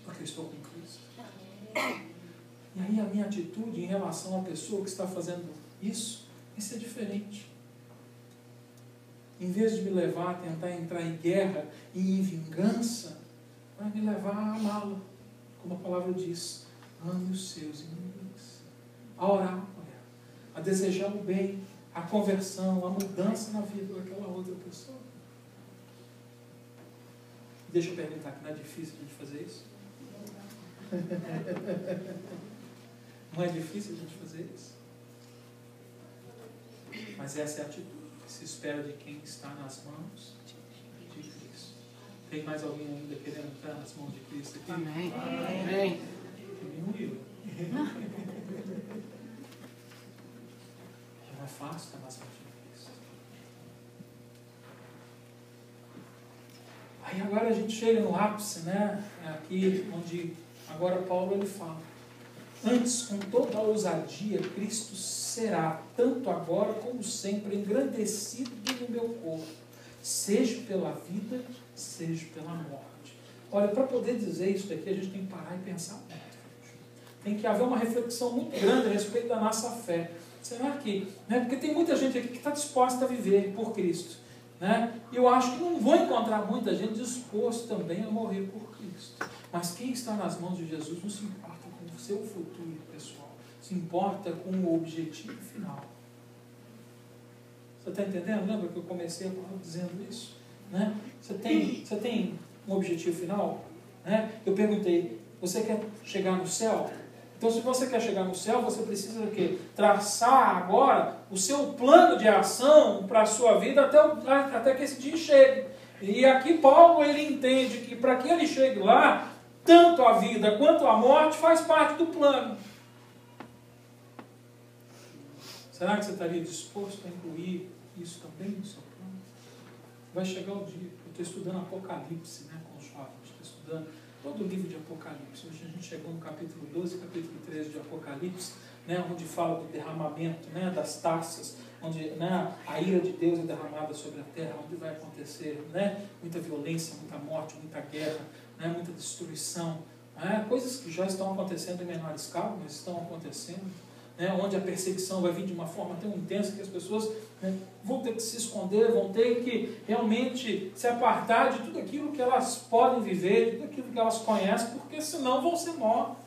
Porque eu estou com Cristo. E aí a minha atitude em relação à pessoa que está fazendo isso é diferente. Em vez de me levar a tentar entrar em guerra e em vingança, vai me levar a amá-lo. Como a palavra diz, ame os seus inimigos. A orar por ela, a desejar o bem, a conversão, a mudança na vida daquela outra pessoa. Deixa eu perguntar, que não é difícil a gente fazer isso? Não é difícil a gente fazer isso? Mas essa é a atitude que se espera de quem está nas mãos de Cristo. Tem mais alguém ainda querendo estar nas mãos de Cristo aqui? Amém. Amém. Diminuiu. Já não é fácil estar nas mãos de Cristo. Aí agora a gente chega no ápice, né? Aqui onde agora Paulo ele fala: antes, com toda a ousadia, Cristo será, tanto agora como sempre, engrandecido no meu corpo, seja pela vida, seja pela morte. Olha, para poder dizer isso daqui, a gente tem que parar e pensar muito. Tem que haver uma reflexão muito grande a respeito da nossa fé. Será que... Né? Porque tem muita gente aqui que está disposta a viver por Cristo. Né? E eu acho que não vou encontrar muita gente disposta também a morrer por Cristo. Mas quem está nas mãos de Jesus não se importa com o seu futuro pessoal. Se importa com o objetivo final. Você está entendendo? Lembra que eu comecei dizendo isso? Né? Você tem um objetivo final? Né? Eu perguntei, Você quer chegar no céu? Então, se você quer chegar no céu, você precisa o quê? Traçar agora o seu plano de ação para a sua vida até que esse dia chegue. E aqui Paulo, ele entende que para que ele chegue lá, tanto a vida quanto a morte faz parte do plano. Será que você estaria disposto a incluir isso também no seu plano? Vai chegar o dia. Eu estou estudando Apocalipse, né, com os jovens. Estou estudando todo o livro de Apocalipse. Hoje a gente chegou no capítulo 12 e capítulo 13 de Apocalipse, né, onde fala do derramamento, né, das taças, onde, né, a ira de Deus é derramada sobre a terra, onde vai acontecer, né, muita violência, muita morte, muita guerra, né, muita destruição, né, coisas que já estão acontecendo em menor escala, mas estão acontecendo, né, onde a perseguição vai vir de uma forma tão intensa que as pessoas, né, vão ter que se esconder, vão ter que realmente se apartar de tudo aquilo que elas podem viver, de tudo aquilo que elas conhecem, porque senão vão ser mortos.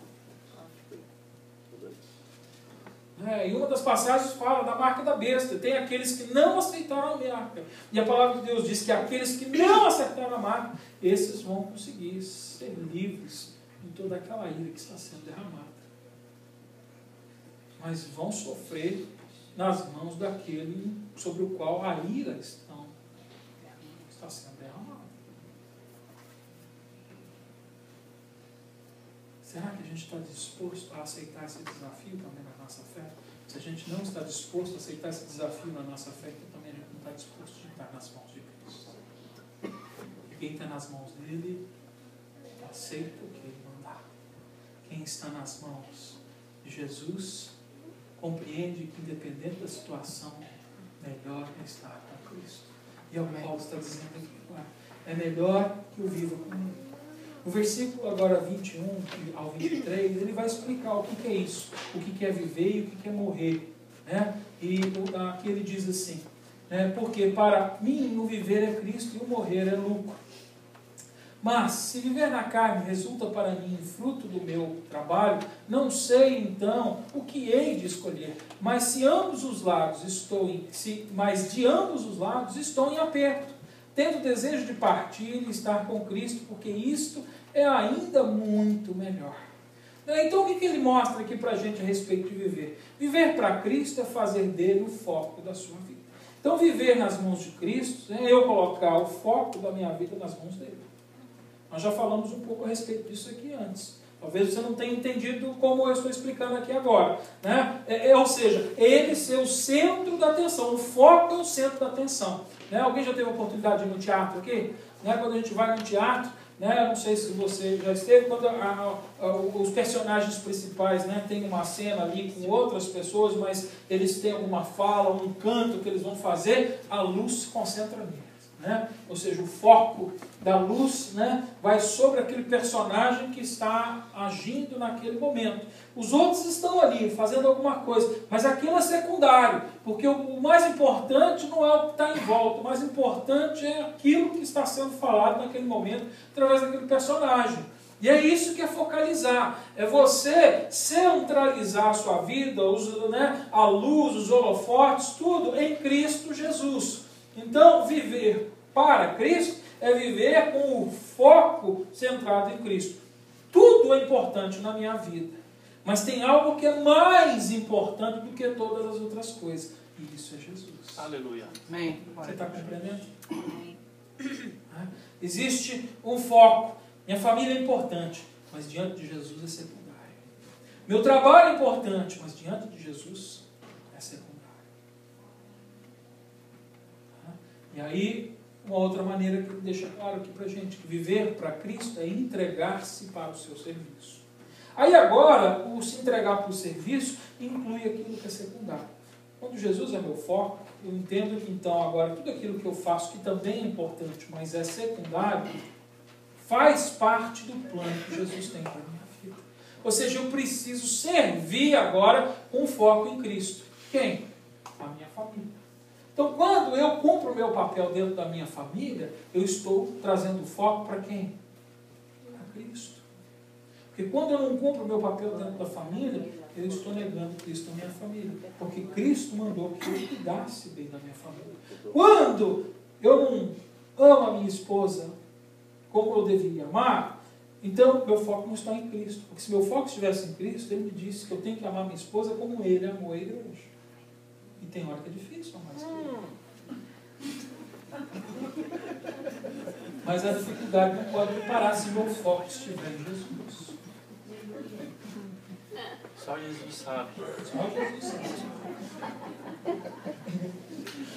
E uma das passagens fala da marca da besta. Tem aqueles que não aceitaram a marca. E a palavra de Deus diz que aqueles que não aceitaram a marca, esses vão conseguir ser livres de toda aquela ira que está sendo derramada. Mas vão sofrer nas mãos daquele sobre o qual a ira está sendo derramada. Será que a gente está disposto a aceitar esse desafio também na nossa fé? Se a gente não está disposto a aceitar esse desafio na nossa fé, então também a gente não está disposto a estar nas mãos de Cristo. Quem está nas mãos dele, aceita o que ele mandar. Quem está nas mãos de Jesus, compreende que, independente da situação, melhor é estar com Cristo. E é o que Paulo está dizendo aqui. É melhor que eu viva com ele. No versículo agora 21 ao 23, ele vai explicar o que é isso, o que é viver e o que é morrer. Né? E aqui ele diz assim, né? Porque para mim o viver é Cristo e o morrer é lucro. Mas, se viver na carne resulta para mim fruto do meu trabalho, não sei então o que hei de escolher. Mas de ambos os lados estou em aperto, tendo desejo de partir e estar com Cristo, porque isto é ainda muito melhor. Então, o que ele mostra aqui para a gente a respeito de viver? Viver para Cristo é fazer dele o foco da sua vida. Então, viver nas mãos de Cristo é eu colocar o foco da minha vida nas mãos dele. Nós já falamos um pouco a respeito disso aqui antes. Talvez você não tenha entendido como eu estou explicando aqui agora. Né? Ou seja, ele ser o centro da atenção. O foco é o centro da atenção. Né? Alguém já teve a oportunidade de ir no teatro aqui? Né? Quando a gente vai no teatro, né? Não sei se você já esteve, quando os personagens principais, né, tem uma cena ali com outras pessoas, mas eles têm alguma fala, um canto que eles vão fazer, a luz se concentra neles. Né? Ou seja, o foco da luz, né, vai sobre aquele personagem que está agindo naquele momento. Os outros estão ali fazendo alguma coisa, mas aquilo é secundário, porque o mais importante não é o que está em volta, o mais importante é aquilo que está sendo falado naquele momento através daquele personagem. E é isso que é focalizar, é você centralizar a sua vida, a luz, os holofotes, tudo em Cristo Jesus. Então, viver para Cristo é viver com o foco centrado em Cristo. Tudo é importante na minha vida, mas tem algo que é mais importante do que todas as outras coisas, e isso é Jesus. Aleluia. Amém. Você está compreendendo? Existe um foco. Minha família é importante, mas diante de Jesus é secundário. Meu trabalho é importante, mas diante de Jesus é secundário. E aí, uma outra maneira que deixa claro aqui para a gente, que viver para Cristo é entregar-se para o seu serviço. Aí agora, o se entregar para o serviço inclui aquilo que é secundário. Quando Jesus é meu foco, eu entendo que então agora tudo aquilo que eu faço, que também é importante, mas é secundário, faz parte do plano que Jesus tem para a minha vida. Ou seja, eu preciso servir agora com foco em Cristo. Quem? A minha família. Então, quando eu cumpro o meu papel dentro da minha família, eu estou trazendo foco para quem? Para Cristo. Porque quando eu não cumpro o meu papel dentro da família, eu estou negando Cristo na minha família. Porque Cristo mandou que eu cuidasse bem da minha família. Quando eu não amo a minha esposa como eu deveria amar, Então, meu foco não está em Cristo. Porque se meu foco estivesse em Cristo, ele me disse que eu tenho que amar minha esposa como ele amou a igreja. E tem hora que é difícil amar a esposa. Mas a dificuldade não pode me parar se meu foco estiver em Jesus. Só Jesus sabe. Só Jesus sabe.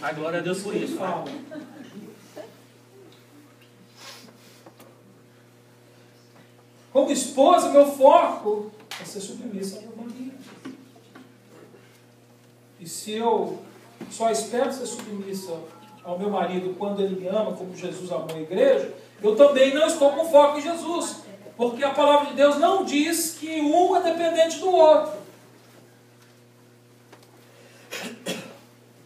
Ai, glória a Deus por isso. Fala. Como esposa, meu foco é ser submissa ao meu marido. E se eu só espero ser submissa ao meu marido quando ele me ama, como Jesus amou a igreja, eu também não estou com foco em Jesus. Porque a palavra de Deus não diz que um é dependente do outro.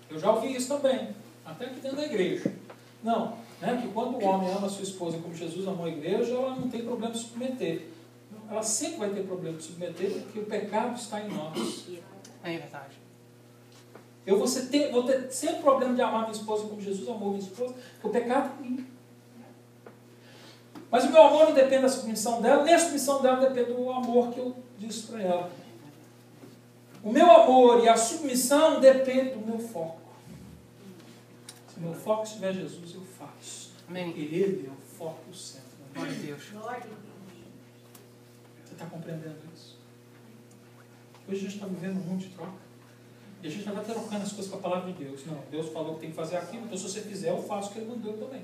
Eu já ouvi isso também, até aqui dentro da igreja. Não, né, que quando o homem ama a sua esposa como Jesus amou a igreja, ela não tem problema de submeter. Ela sempre vai ter problema de submeter, porque o pecado está em nós. É verdade. Eu vou ter sempre problema de amar minha esposa como Jesus amou minha esposa, porque o pecado é em mim. Mas o meu amor não depende da submissão dela, nem a submissão dela depende do amor que eu disse para ela. O meu amor e a submissão dependem do meu foco. Se o meu foco estiver em Jesus, eu faço. Amém. Porque Ele é o foco e o centro. Glória a Deus. Você está compreendendo isso? Hoje a gente está vivendo um mundo de troca. E a gente não está trocando as coisas com a palavra de Deus. Não, Deus falou que tem que fazer aquilo, então se você fizer, eu faço o que Ele mandou também.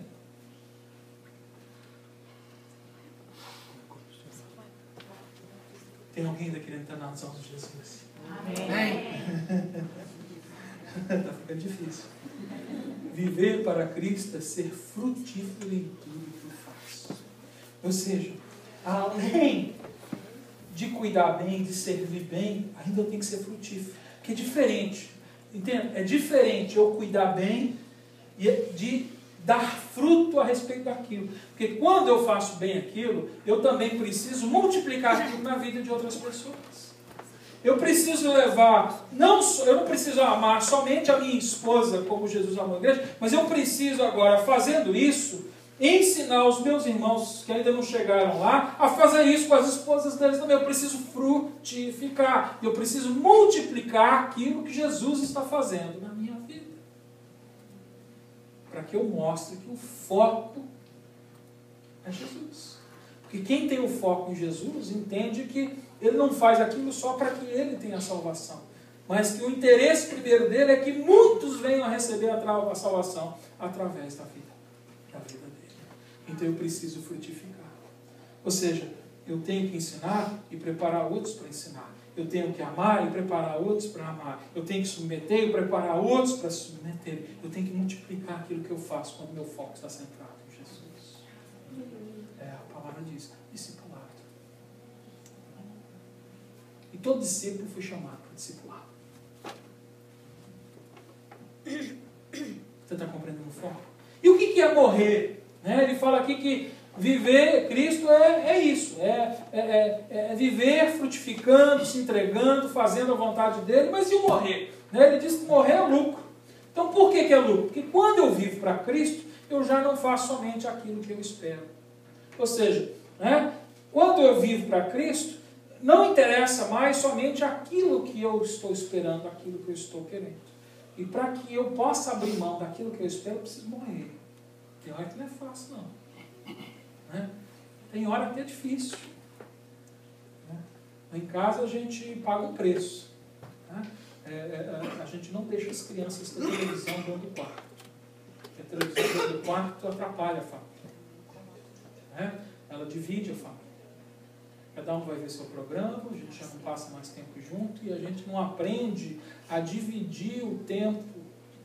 Tem alguém ainda querendo estar nas mãos de Jesus? Amém. Está ficando difícil. Viver para Cristo é ser frutífero em tudo que eu faço. Ou seja, além de cuidar bem, de servir bem, ainda eu tenho que ser frutífero. Porque é diferente. Entende? É diferente eu cuidar bem e de dar fruto a respeito daquilo. Porque quando eu faço bem aquilo, eu também preciso multiplicar aquilo na vida de outras pessoas. Eu preciso levar, eu não preciso amar somente a minha esposa como Jesus amou a igreja, mas eu preciso agora, fazendo isso, ensinar os meus irmãos que ainda não chegaram lá a fazer isso com as esposas deles também. Eu preciso frutificar, eu preciso multiplicar aquilo que Jesus está fazendo na minha vida. Para que eu mostre que o foco é Jesus. Porque quem tem o foco em Jesus entende que Ele não faz aquilo só para que ele tenha a salvação, mas que o interesse primeiro dele é que muitos venham a receber a salvação através da vida dele. Então eu preciso frutificar. Ou seja, eu tenho que ensinar e preparar outros para ensinar. Eu tenho que amar e preparar outros para amar. Eu tenho que submeter e preparar outros para submeter. Eu tenho que multiplicar aquilo que eu faço quando meu foco está centrado em Jesus. A palavra diz, discipulado. E todo discípulo foi chamado para discipular. Você está compreendendo o foco? E o que é morrer? Ele fala aqui que viver Cristo é isso. É viver frutificando, se entregando, fazendo a vontade dele. Mas e o morrer? Ele diz que morrer é lucro. Então por que é lucro? Porque quando eu vivo para Cristo, eu já não faço somente aquilo que eu espero. Ou seja, quando eu vivo para Cristo, não interessa mais somente aquilo que eu estou esperando, aquilo que eu estou querendo. E para que eu possa abrir mão daquilo que eu espero, eu preciso morrer. Tem hora que não é fácil, não. Tem hora que é difícil. Em casa a gente paga um preço. A gente não deixa as crianças ter televisão dentro do quarto. Porque a televisão dentro do quarto atrapalha a família. Ela divide a família. Cada um vai ver seu programa, a gente já não passa mais tempo junto e a gente não aprende a dividir o tempo,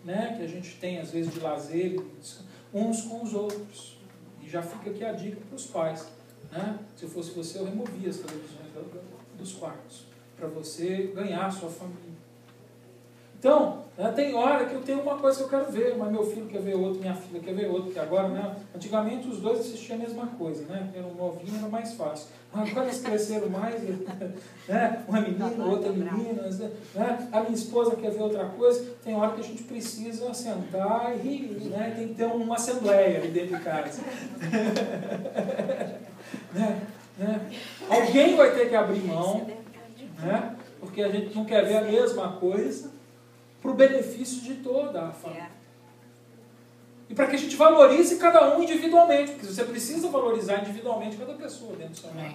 que a gente tem às vezes de lazer uns com os outros. E já fica aqui a dica para os pais. Se eu fosse você, eu removia as televisões dos quartos para você ganhar a sua família. Então, tem hora que eu tenho uma coisa que eu quero ver, mas meu filho quer ver outro, minha filha quer ver outro, porque agora, antigamente os dois assistiam a mesma coisa, porque era um novinho, era mais fácil. Agora eles cresceram mais, uma menina, outra menina, a minha esposa quer ver outra coisa. Tem hora que a gente precisa sentar e tem que ter uma assembleia ali dentro de casa. Né? Alguém vai ter que abrir mão, né? Porque a gente não quer ver a mesma coisa, para o benefício de toda a família. E para que a gente valorize cada um individualmente, porque você precisa valorizar individualmente cada pessoa dentro do seu lar.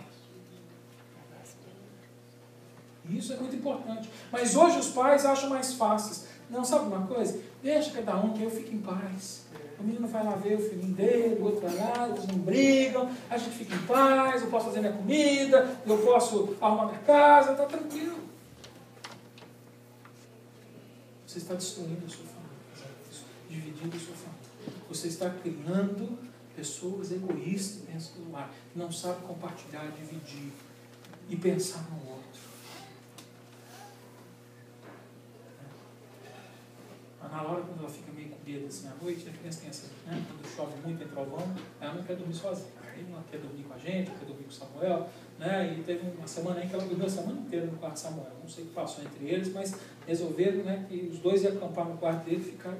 Isso é muito importante. Mas hoje os pais acham mais fáceis. Não, sabe uma coisa? Deixa cada um que eu fique em paz. O menino vai lá ver o filhinho dele, o outro vai lá, eles não brigam, a gente fica em paz, eu posso fazer minha comida, eu posso arrumar minha casa, está tranquilo. Você está destruindo a sua família, dividindo a sua família. Você está criando pessoas egoístas dentro do lar, que não sabem compartilhar, dividir e pensar no outro. Na hora, quando ela fica meio com medo assim à noite, a criança tem essa, né? Quando chove muito, entra trovão, ela não quer dormir sozinha. Aí ela quer dormir com a gente, quer dormir com o Samuel, né? E teve uma semana aí que ela dormiu a semana inteira no quarto de Samuel. Não sei o que passou entre eles, mas resolveram, né, que os dois iam acampar no quarto dele e ficaram.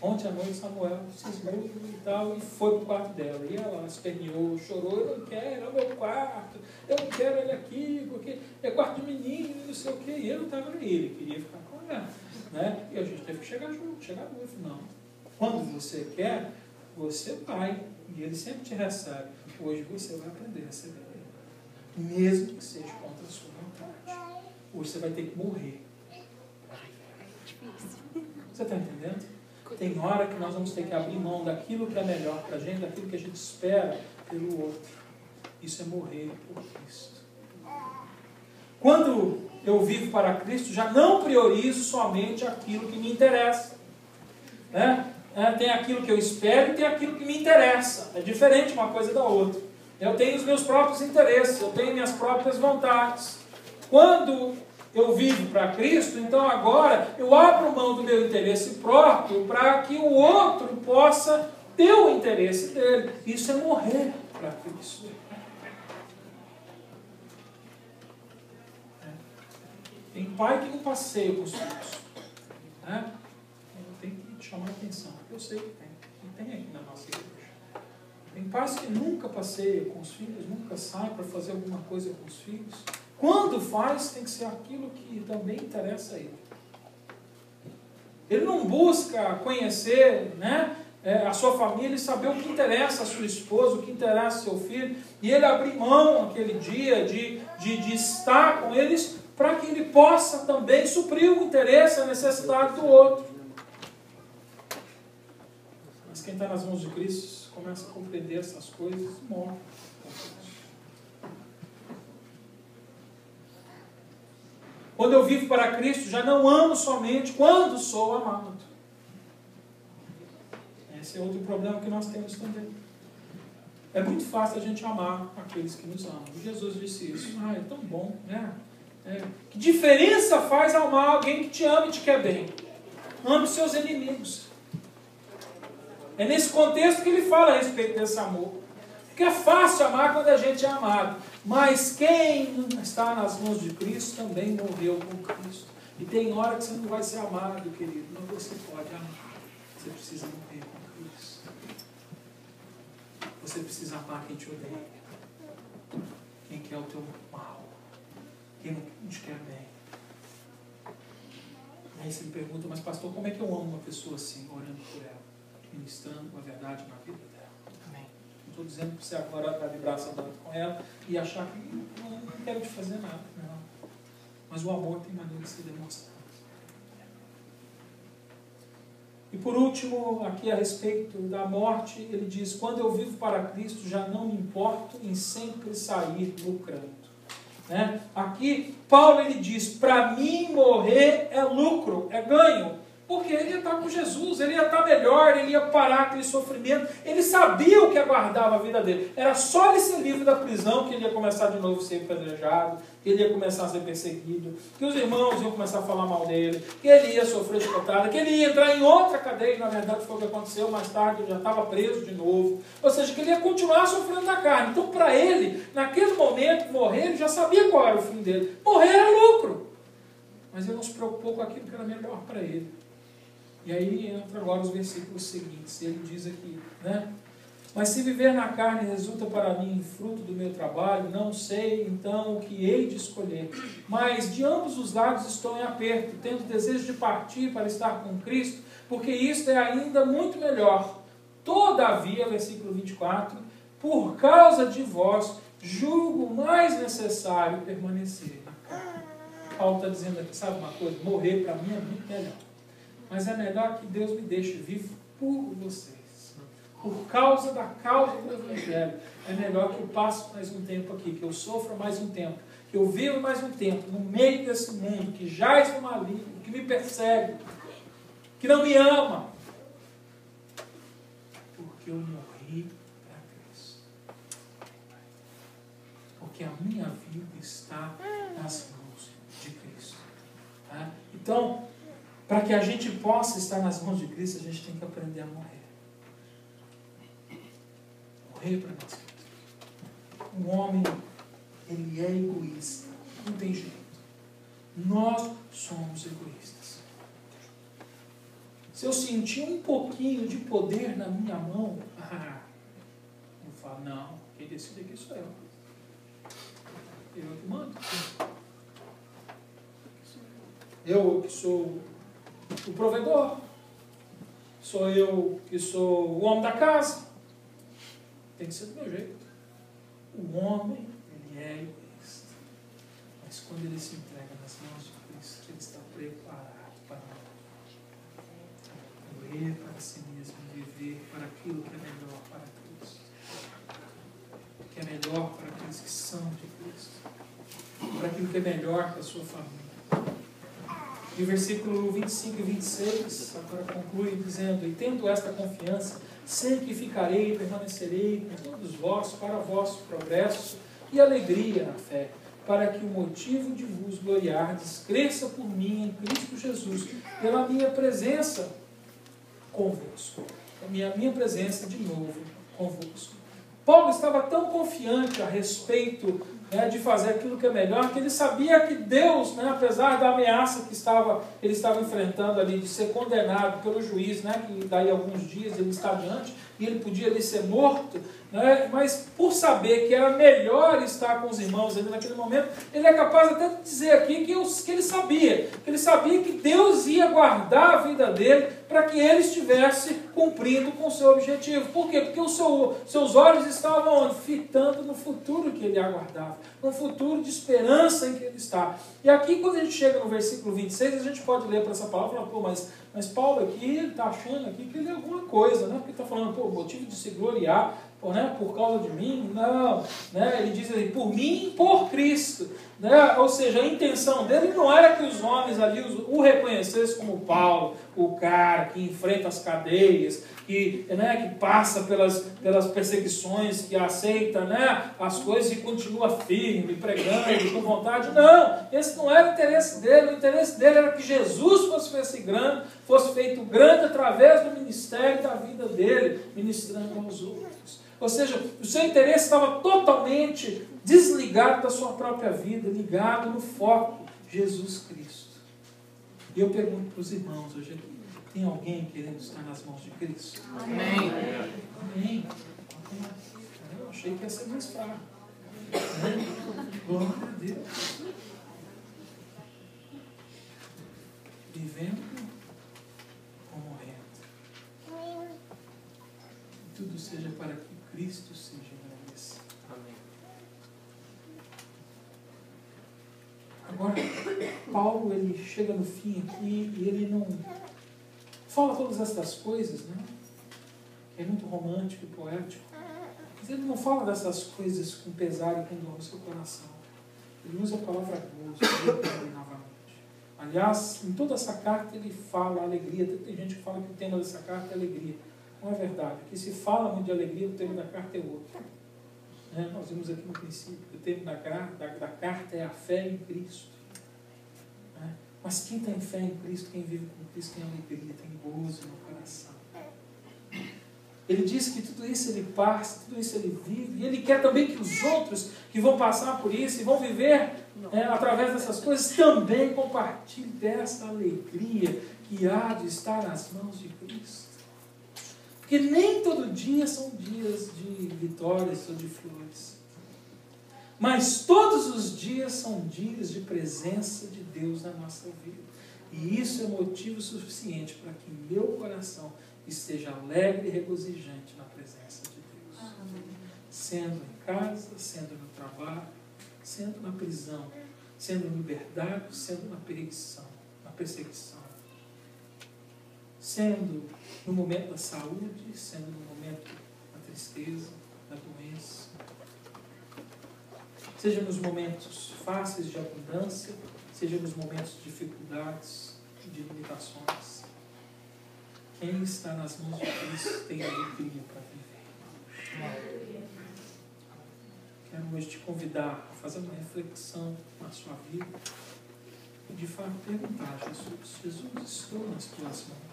Ontem à noite Samuel se esmurrou e tal, e foi para o quarto dela. E ela esperneou, chorou, eu não quero, é o meu quarto, eu não quero ele aqui, porque é quarto de menino, não sei o quê. E ele não estava nem ele, queria ficar com ela. Né? E a gente teve que chegar junto, chegar junto. Não. Quando você quer, você vai. E ele sempre te recebe. Hoje você vai aprender a receber ele. Mesmo que seja contra a sua vontade. Hoje você vai ter que morrer. Você está entendendo? Tem hora que nós vamos ter que abrir mão daquilo que é melhor para a gente, daquilo que a gente espera pelo outro. Isso é morrer por Cristo. Quando eu vivo para Cristo, já não priorizo somente aquilo que me interessa. Né? Tem aquilo que eu espero e tem aquilo que me interessa. É diferente uma coisa da outra. Eu tenho os meus próprios interesses, eu tenho minhas próprias vontades. Quando eu vivo para Cristo, então agora eu abro mão do meu interesse próprio para que o outro possa ter o interesse dele. Isso é morrer para Cristo. Tem pai que não passeia com os filhos. Né? Tem que chamar a atenção. Eu sei que tem. E tem aqui na nossa igreja. Tem pais que nunca passeiam com os filhos, nunca saem para fazer alguma coisa com os filhos. Quando faz, tem que ser aquilo que também interessa a ele. Ele não busca conhecer, né, a sua família e saber o que interessa a sua esposa, o que interessa ao seu filho. E ele abrir mão aquele dia de estar com eles para que ele possa também suprir o interesse, a necessidade do outro. Mas quem está nas mãos de Cristo começa a compreender essas coisas e morre. Quando eu vivo para Cristo, já não amo somente quando sou amado. Esse é outro problema que nós temos também. É muito fácil a gente amar aqueles que nos amam. Jesus disse isso. É tão bom, né? Que diferença faz amar alguém que te ama e te quer bem? Ame os seus inimigos. É nesse contexto que ele fala a respeito desse amor. Porque é fácil amar quando a gente é amado. Mas quem está nas mãos de Cristo também morreu com Cristo. E tem hora que você não vai ser amado, querido. Mas você pode amar. Você precisa morrer com Cristo. Você precisa amar quem te odeia. Quem quer o teu mal. Quem não te quer bem. Aí você me pergunta, mas pastor, como é que eu amo uma pessoa assim, orando por ela, ministrando a verdade na vida dela? Amém. Não estou dizendo que você agora vai vibrar essa dor com ela e achar que não quero te fazer nada. Não. Mas o amor tem maneira de ser demonstrado. E por último, aqui a respeito da morte, ele diz, quando eu vivo para Cristo, já não me importo em sempre sair lucrando. Né? Aqui, Paulo ele diz, para mim morrer é lucro, é ganho. Porque ele ia estar com Jesus, ele ia estar melhor, ele ia parar aquele sofrimento. Ele sabia o que aguardava a vida dele. Era só ele ser livre da prisão que ele ia começar de novo a ser apedrejado, que ele ia começar a ser perseguido, que os irmãos iam começar a falar mal dele, que ele ia sofrer chicotada, que ele ia entrar em outra cadeia, na verdade foi o que aconteceu, mais tarde ele já estava preso de novo. Ou seja, que ele ia continuar sofrendo da carne. Então para ele, naquele momento, morrer, ele já sabia qual era o fim dele. Morrer era lucro. Mas ele não se preocupou com aquilo que era melhor para ele. E aí entra agora os versículos seguintes. Ele diz aqui, né? Mas se viver na carne resulta para mim fruto do meu trabalho, não sei então o que hei de escolher. Mas de ambos os lados estou em aperto, tendo desejo de partir para estar com Cristo, porque isto é ainda muito melhor. Todavia, versículo 24, por causa de vós, julgo mais necessário permanecer na carne. Paulo está dizendo aqui, sabe uma coisa? Morrer para mim é muito melhor. Mas é melhor que Deus me deixe vivo por vocês. Por causa da causa do Evangelho. É melhor que eu passe mais um tempo aqui, que eu sofra mais um tempo, que eu viva mais um tempo no meio desse mundo, que jaz no maligno, que me persegue, que não me ama. Porque eu morri para Cristo. Porque a minha vida está nas mãos de Cristo. Tá? Então, para que a gente possa estar nas mãos de Cristo, a gente tem que aprender a morrer. Morrer para nós. Um homem, ele é egoísta. Não tem jeito. Nós somos egoístas. Se eu sentir um pouquinho de poder na minha mão, eu falo, não, quem decide aqui sou eu. Eu que mando. Eu que sou o provedor. Sou eu que sou o homem da casa. Tem que ser do meu jeito. O homem, ele é egoísta. Mas quando ele se entrega nas mãos de Cristo, ele está preparado para morrer para si mesmo, viver para aquilo que é melhor para Cristo. Que é melhor para aqueles que são de Cristo. Para aquilo que é melhor para a sua família. E o versículo 25 e 26 agora conclui dizendo: e tendo esta confiança, sei que ficarei e permanecerei com todos vós para vosso progresso e alegria na fé, para que o motivo de vos gloriardes cresça por mim em Cristo Jesus, pela minha presença convosco. A minha presença de novo convosco. Paulo estava tão confiante a respeito de fazer aquilo que é melhor, que ele sabia que Deus, apesar da ameaça que ele estava enfrentando ali, de ser condenado pelo juiz, que daí a alguns dias ele está diante, e ele podia ali ser morto, mas por saber que era melhor estar com os irmãos ali naquele momento, ele é capaz até de dizer aqui que ele sabia que Deus ia guardar a vida dele para que ele estivesse cumprindo com o seu objetivo. Por quê? Porque seus olhos estavam fitando no futuro que ele aguardava, no futuro de esperança em que ele está. E aqui, quando a gente chega no versículo 26, a gente pode ler para essa palavra e falar, pô, mas Paulo aqui, ele está achando aqui que ele é alguma coisa, porque está falando, pô, motivo de se gloriar, por causa de mim? Não, ele diz assim, por mim e por Cristo. Ou seja, a intenção dele não era que os homens ali o reconhecessem como Paulo, o cara que enfrenta as cadeias, que passa pelas perseguições, que aceita as coisas e continua firme, pregando, com vontade. Não, esse não era o interesse dele. O interesse dele era que Jesus fosse feito grande através do ministério da vida dele, ministrando aos outros. Ou seja, o seu interesse estava totalmente desligado da sua própria vida, ligado no foco, Jesus Cristo. E eu pergunto para os irmãos hoje aqui, tem alguém querendo estar nas mãos de Cristo? Amém. Amém. Eu achei que ia ser mais fraco. Glória a Deus. Vivendo ou morrendo. Tudo seja para que Cristo seja agradecido. Amém. Agora, Paulo, ele chega no fim aqui e ele não fala todas essas coisas, que é muito romântico e poético, mas ele não fala dessas coisas com pesar e com dor no seu coração. Ele usa a palavra gozo, novamente. Aliás, em toda essa carta ele fala alegria. Tem gente que fala que o tema dessa carta é alegria. Não é verdade. Aqui se fala muito de alegria, o tema da carta é outro. Nós vimos aqui no princípio que o tema da carta é a fé em Cristo. Mas quem tem fé em Cristo, quem vive com Cristo, tem alegria, tem gozo no coração. Ele diz que tudo isso ele passa, tudo isso ele vive, e ele quer também que os outros que vão passar por isso e vão viver através dessas coisas também compartilhem dessa alegria que há de estar nas mãos de Cristo. Porque nem todo dia são dias de vitórias ou de flores. Mas todos os dias são dias de presença de Deus na nossa vida. E isso é motivo suficiente para que meu coração esteja alegre e regozijante na presença de Deus. Sendo em casa, sendo no trabalho, sendo na prisão, sendo em liberdade, sendo na perseguição. Sendo no momento da saúde, sendo no momento da tristeza, da doença. Seja nos momentos fáceis de abundância, seja nos momentos de dificuldades e de limitações. Quem está nas mãos de Cristo tem alegria para viver. Quero hoje te convidar a fazer uma reflexão na sua vida e de fato perguntar a Jesus: estou nas tuas mãos.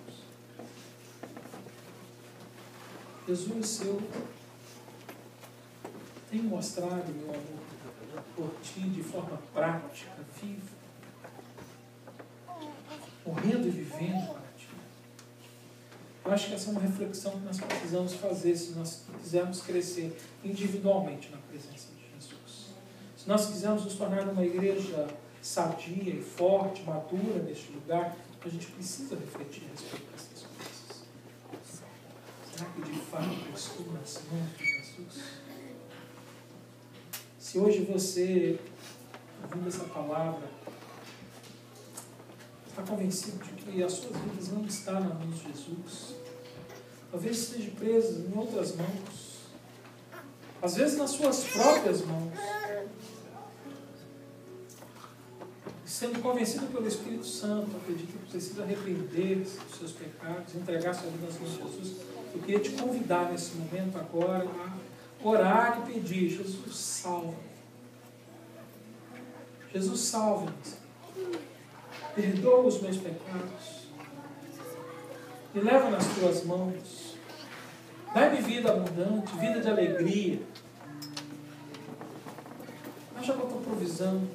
Jesus, eu tenho mostrado meu amor por ti de forma prática, viva, morrendo e vivendo para ti. Eu acho que essa é uma reflexão que nós precisamos fazer se nós quisermos crescer individualmente na presença de Jesus. Se nós quisermos nos tornar uma igreja sadia e forte, madura neste lugar, a gente precisa refletir a respeito dessas coisas. Será que de fato eu estou nas mãos de Jesus? Se hoje você, ouvindo essa palavra, está convencido de que as suas vidas não estão nas mãos de Jesus, talvez esteja preso em outras mãos, às vezes nas suas próprias mãos, sendo convencido pelo Espírito Santo, acredita que precisa arrepender-se dos seus pecados, entregar sua vida nas mãos de Jesus. Eu queria te convidar nesse momento agora a orar e pedir: Jesus, salva-me. Jesus, salva-me. Perdoa os meus pecados. Me leva nas tuas mãos. Dá-me vida abundante, vida de alegria. Haja com a tua provisão.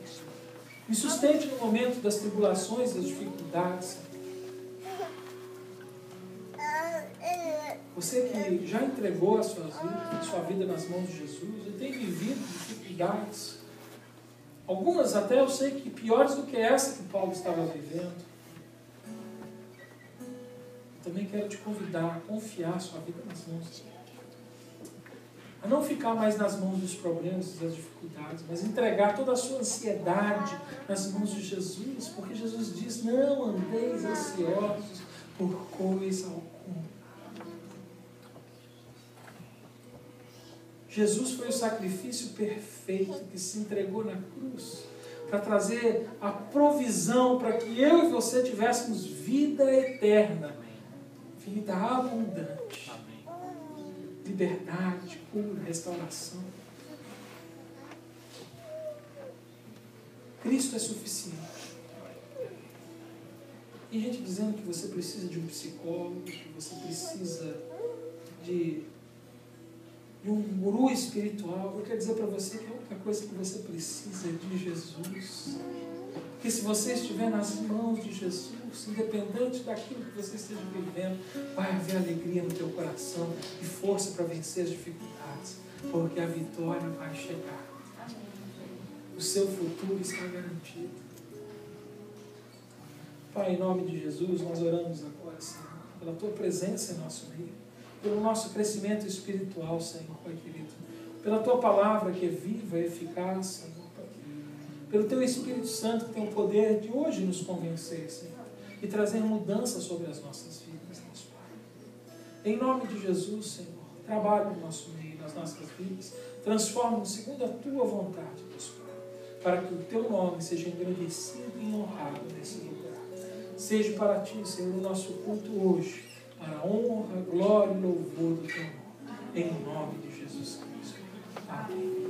Me sustente no momento das tribulações, das dificuldades. Você que já entregou a sua vida nas mãos de Jesus e tem vivido dificuldades, algumas até eu sei que piores do que essa que Paulo estava vivendo. Eu também quero te convidar a confiar a sua vida nas mãos de Deus. A não ficar mais nas mãos dos problemas e das dificuldades, mas entregar toda a sua ansiedade nas mãos de Jesus, porque Jesus diz: não andeis ansiosos por coisa alguma. Jesus foi o sacrifício perfeito que se entregou na cruz para trazer a provisão para que eu e você tivéssemos vida eterna, vida abundante, liberdade, cura, restauração. Cristo é suficiente. Tem gente dizendo que você precisa de um psicólogo, que você precisa de um guru espiritual. Eu quero dizer para você que a única coisa que você precisa é de Jesus. Porque se você estiver nas mãos de Jesus, independente daquilo que você esteja vivendo, vai haver alegria no teu coração e força para vencer as dificuldades, porque a vitória vai chegar. O seu futuro está garantido. Pai, em nome de Jesus, nós oramos agora, Senhor, pela tua presença em nosso meio, pelo nosso crescimento espiritual, Senhor, Pai querido, pela tua palavra que é viva e eficaz, Senhor, Pai querido, pelo teu Espírito Santo que tem o poder de hoje nos convencer, Senhor, e trazer mudança sobre as nossas vidas, nosso Pai. Em nome de Jesus, Senhor, trabalhe no nosso meio, nas nossas vidas, transforma-nos segundo a tua vontade, nosso Pai, para que o teu nome seja engrandecido e honrado nesse lugar. Seja para ti, Senhor, o nosso culto hoje, para a honra, glória e louvor do teu nome. Em nome de Jesus Cristo. Amém.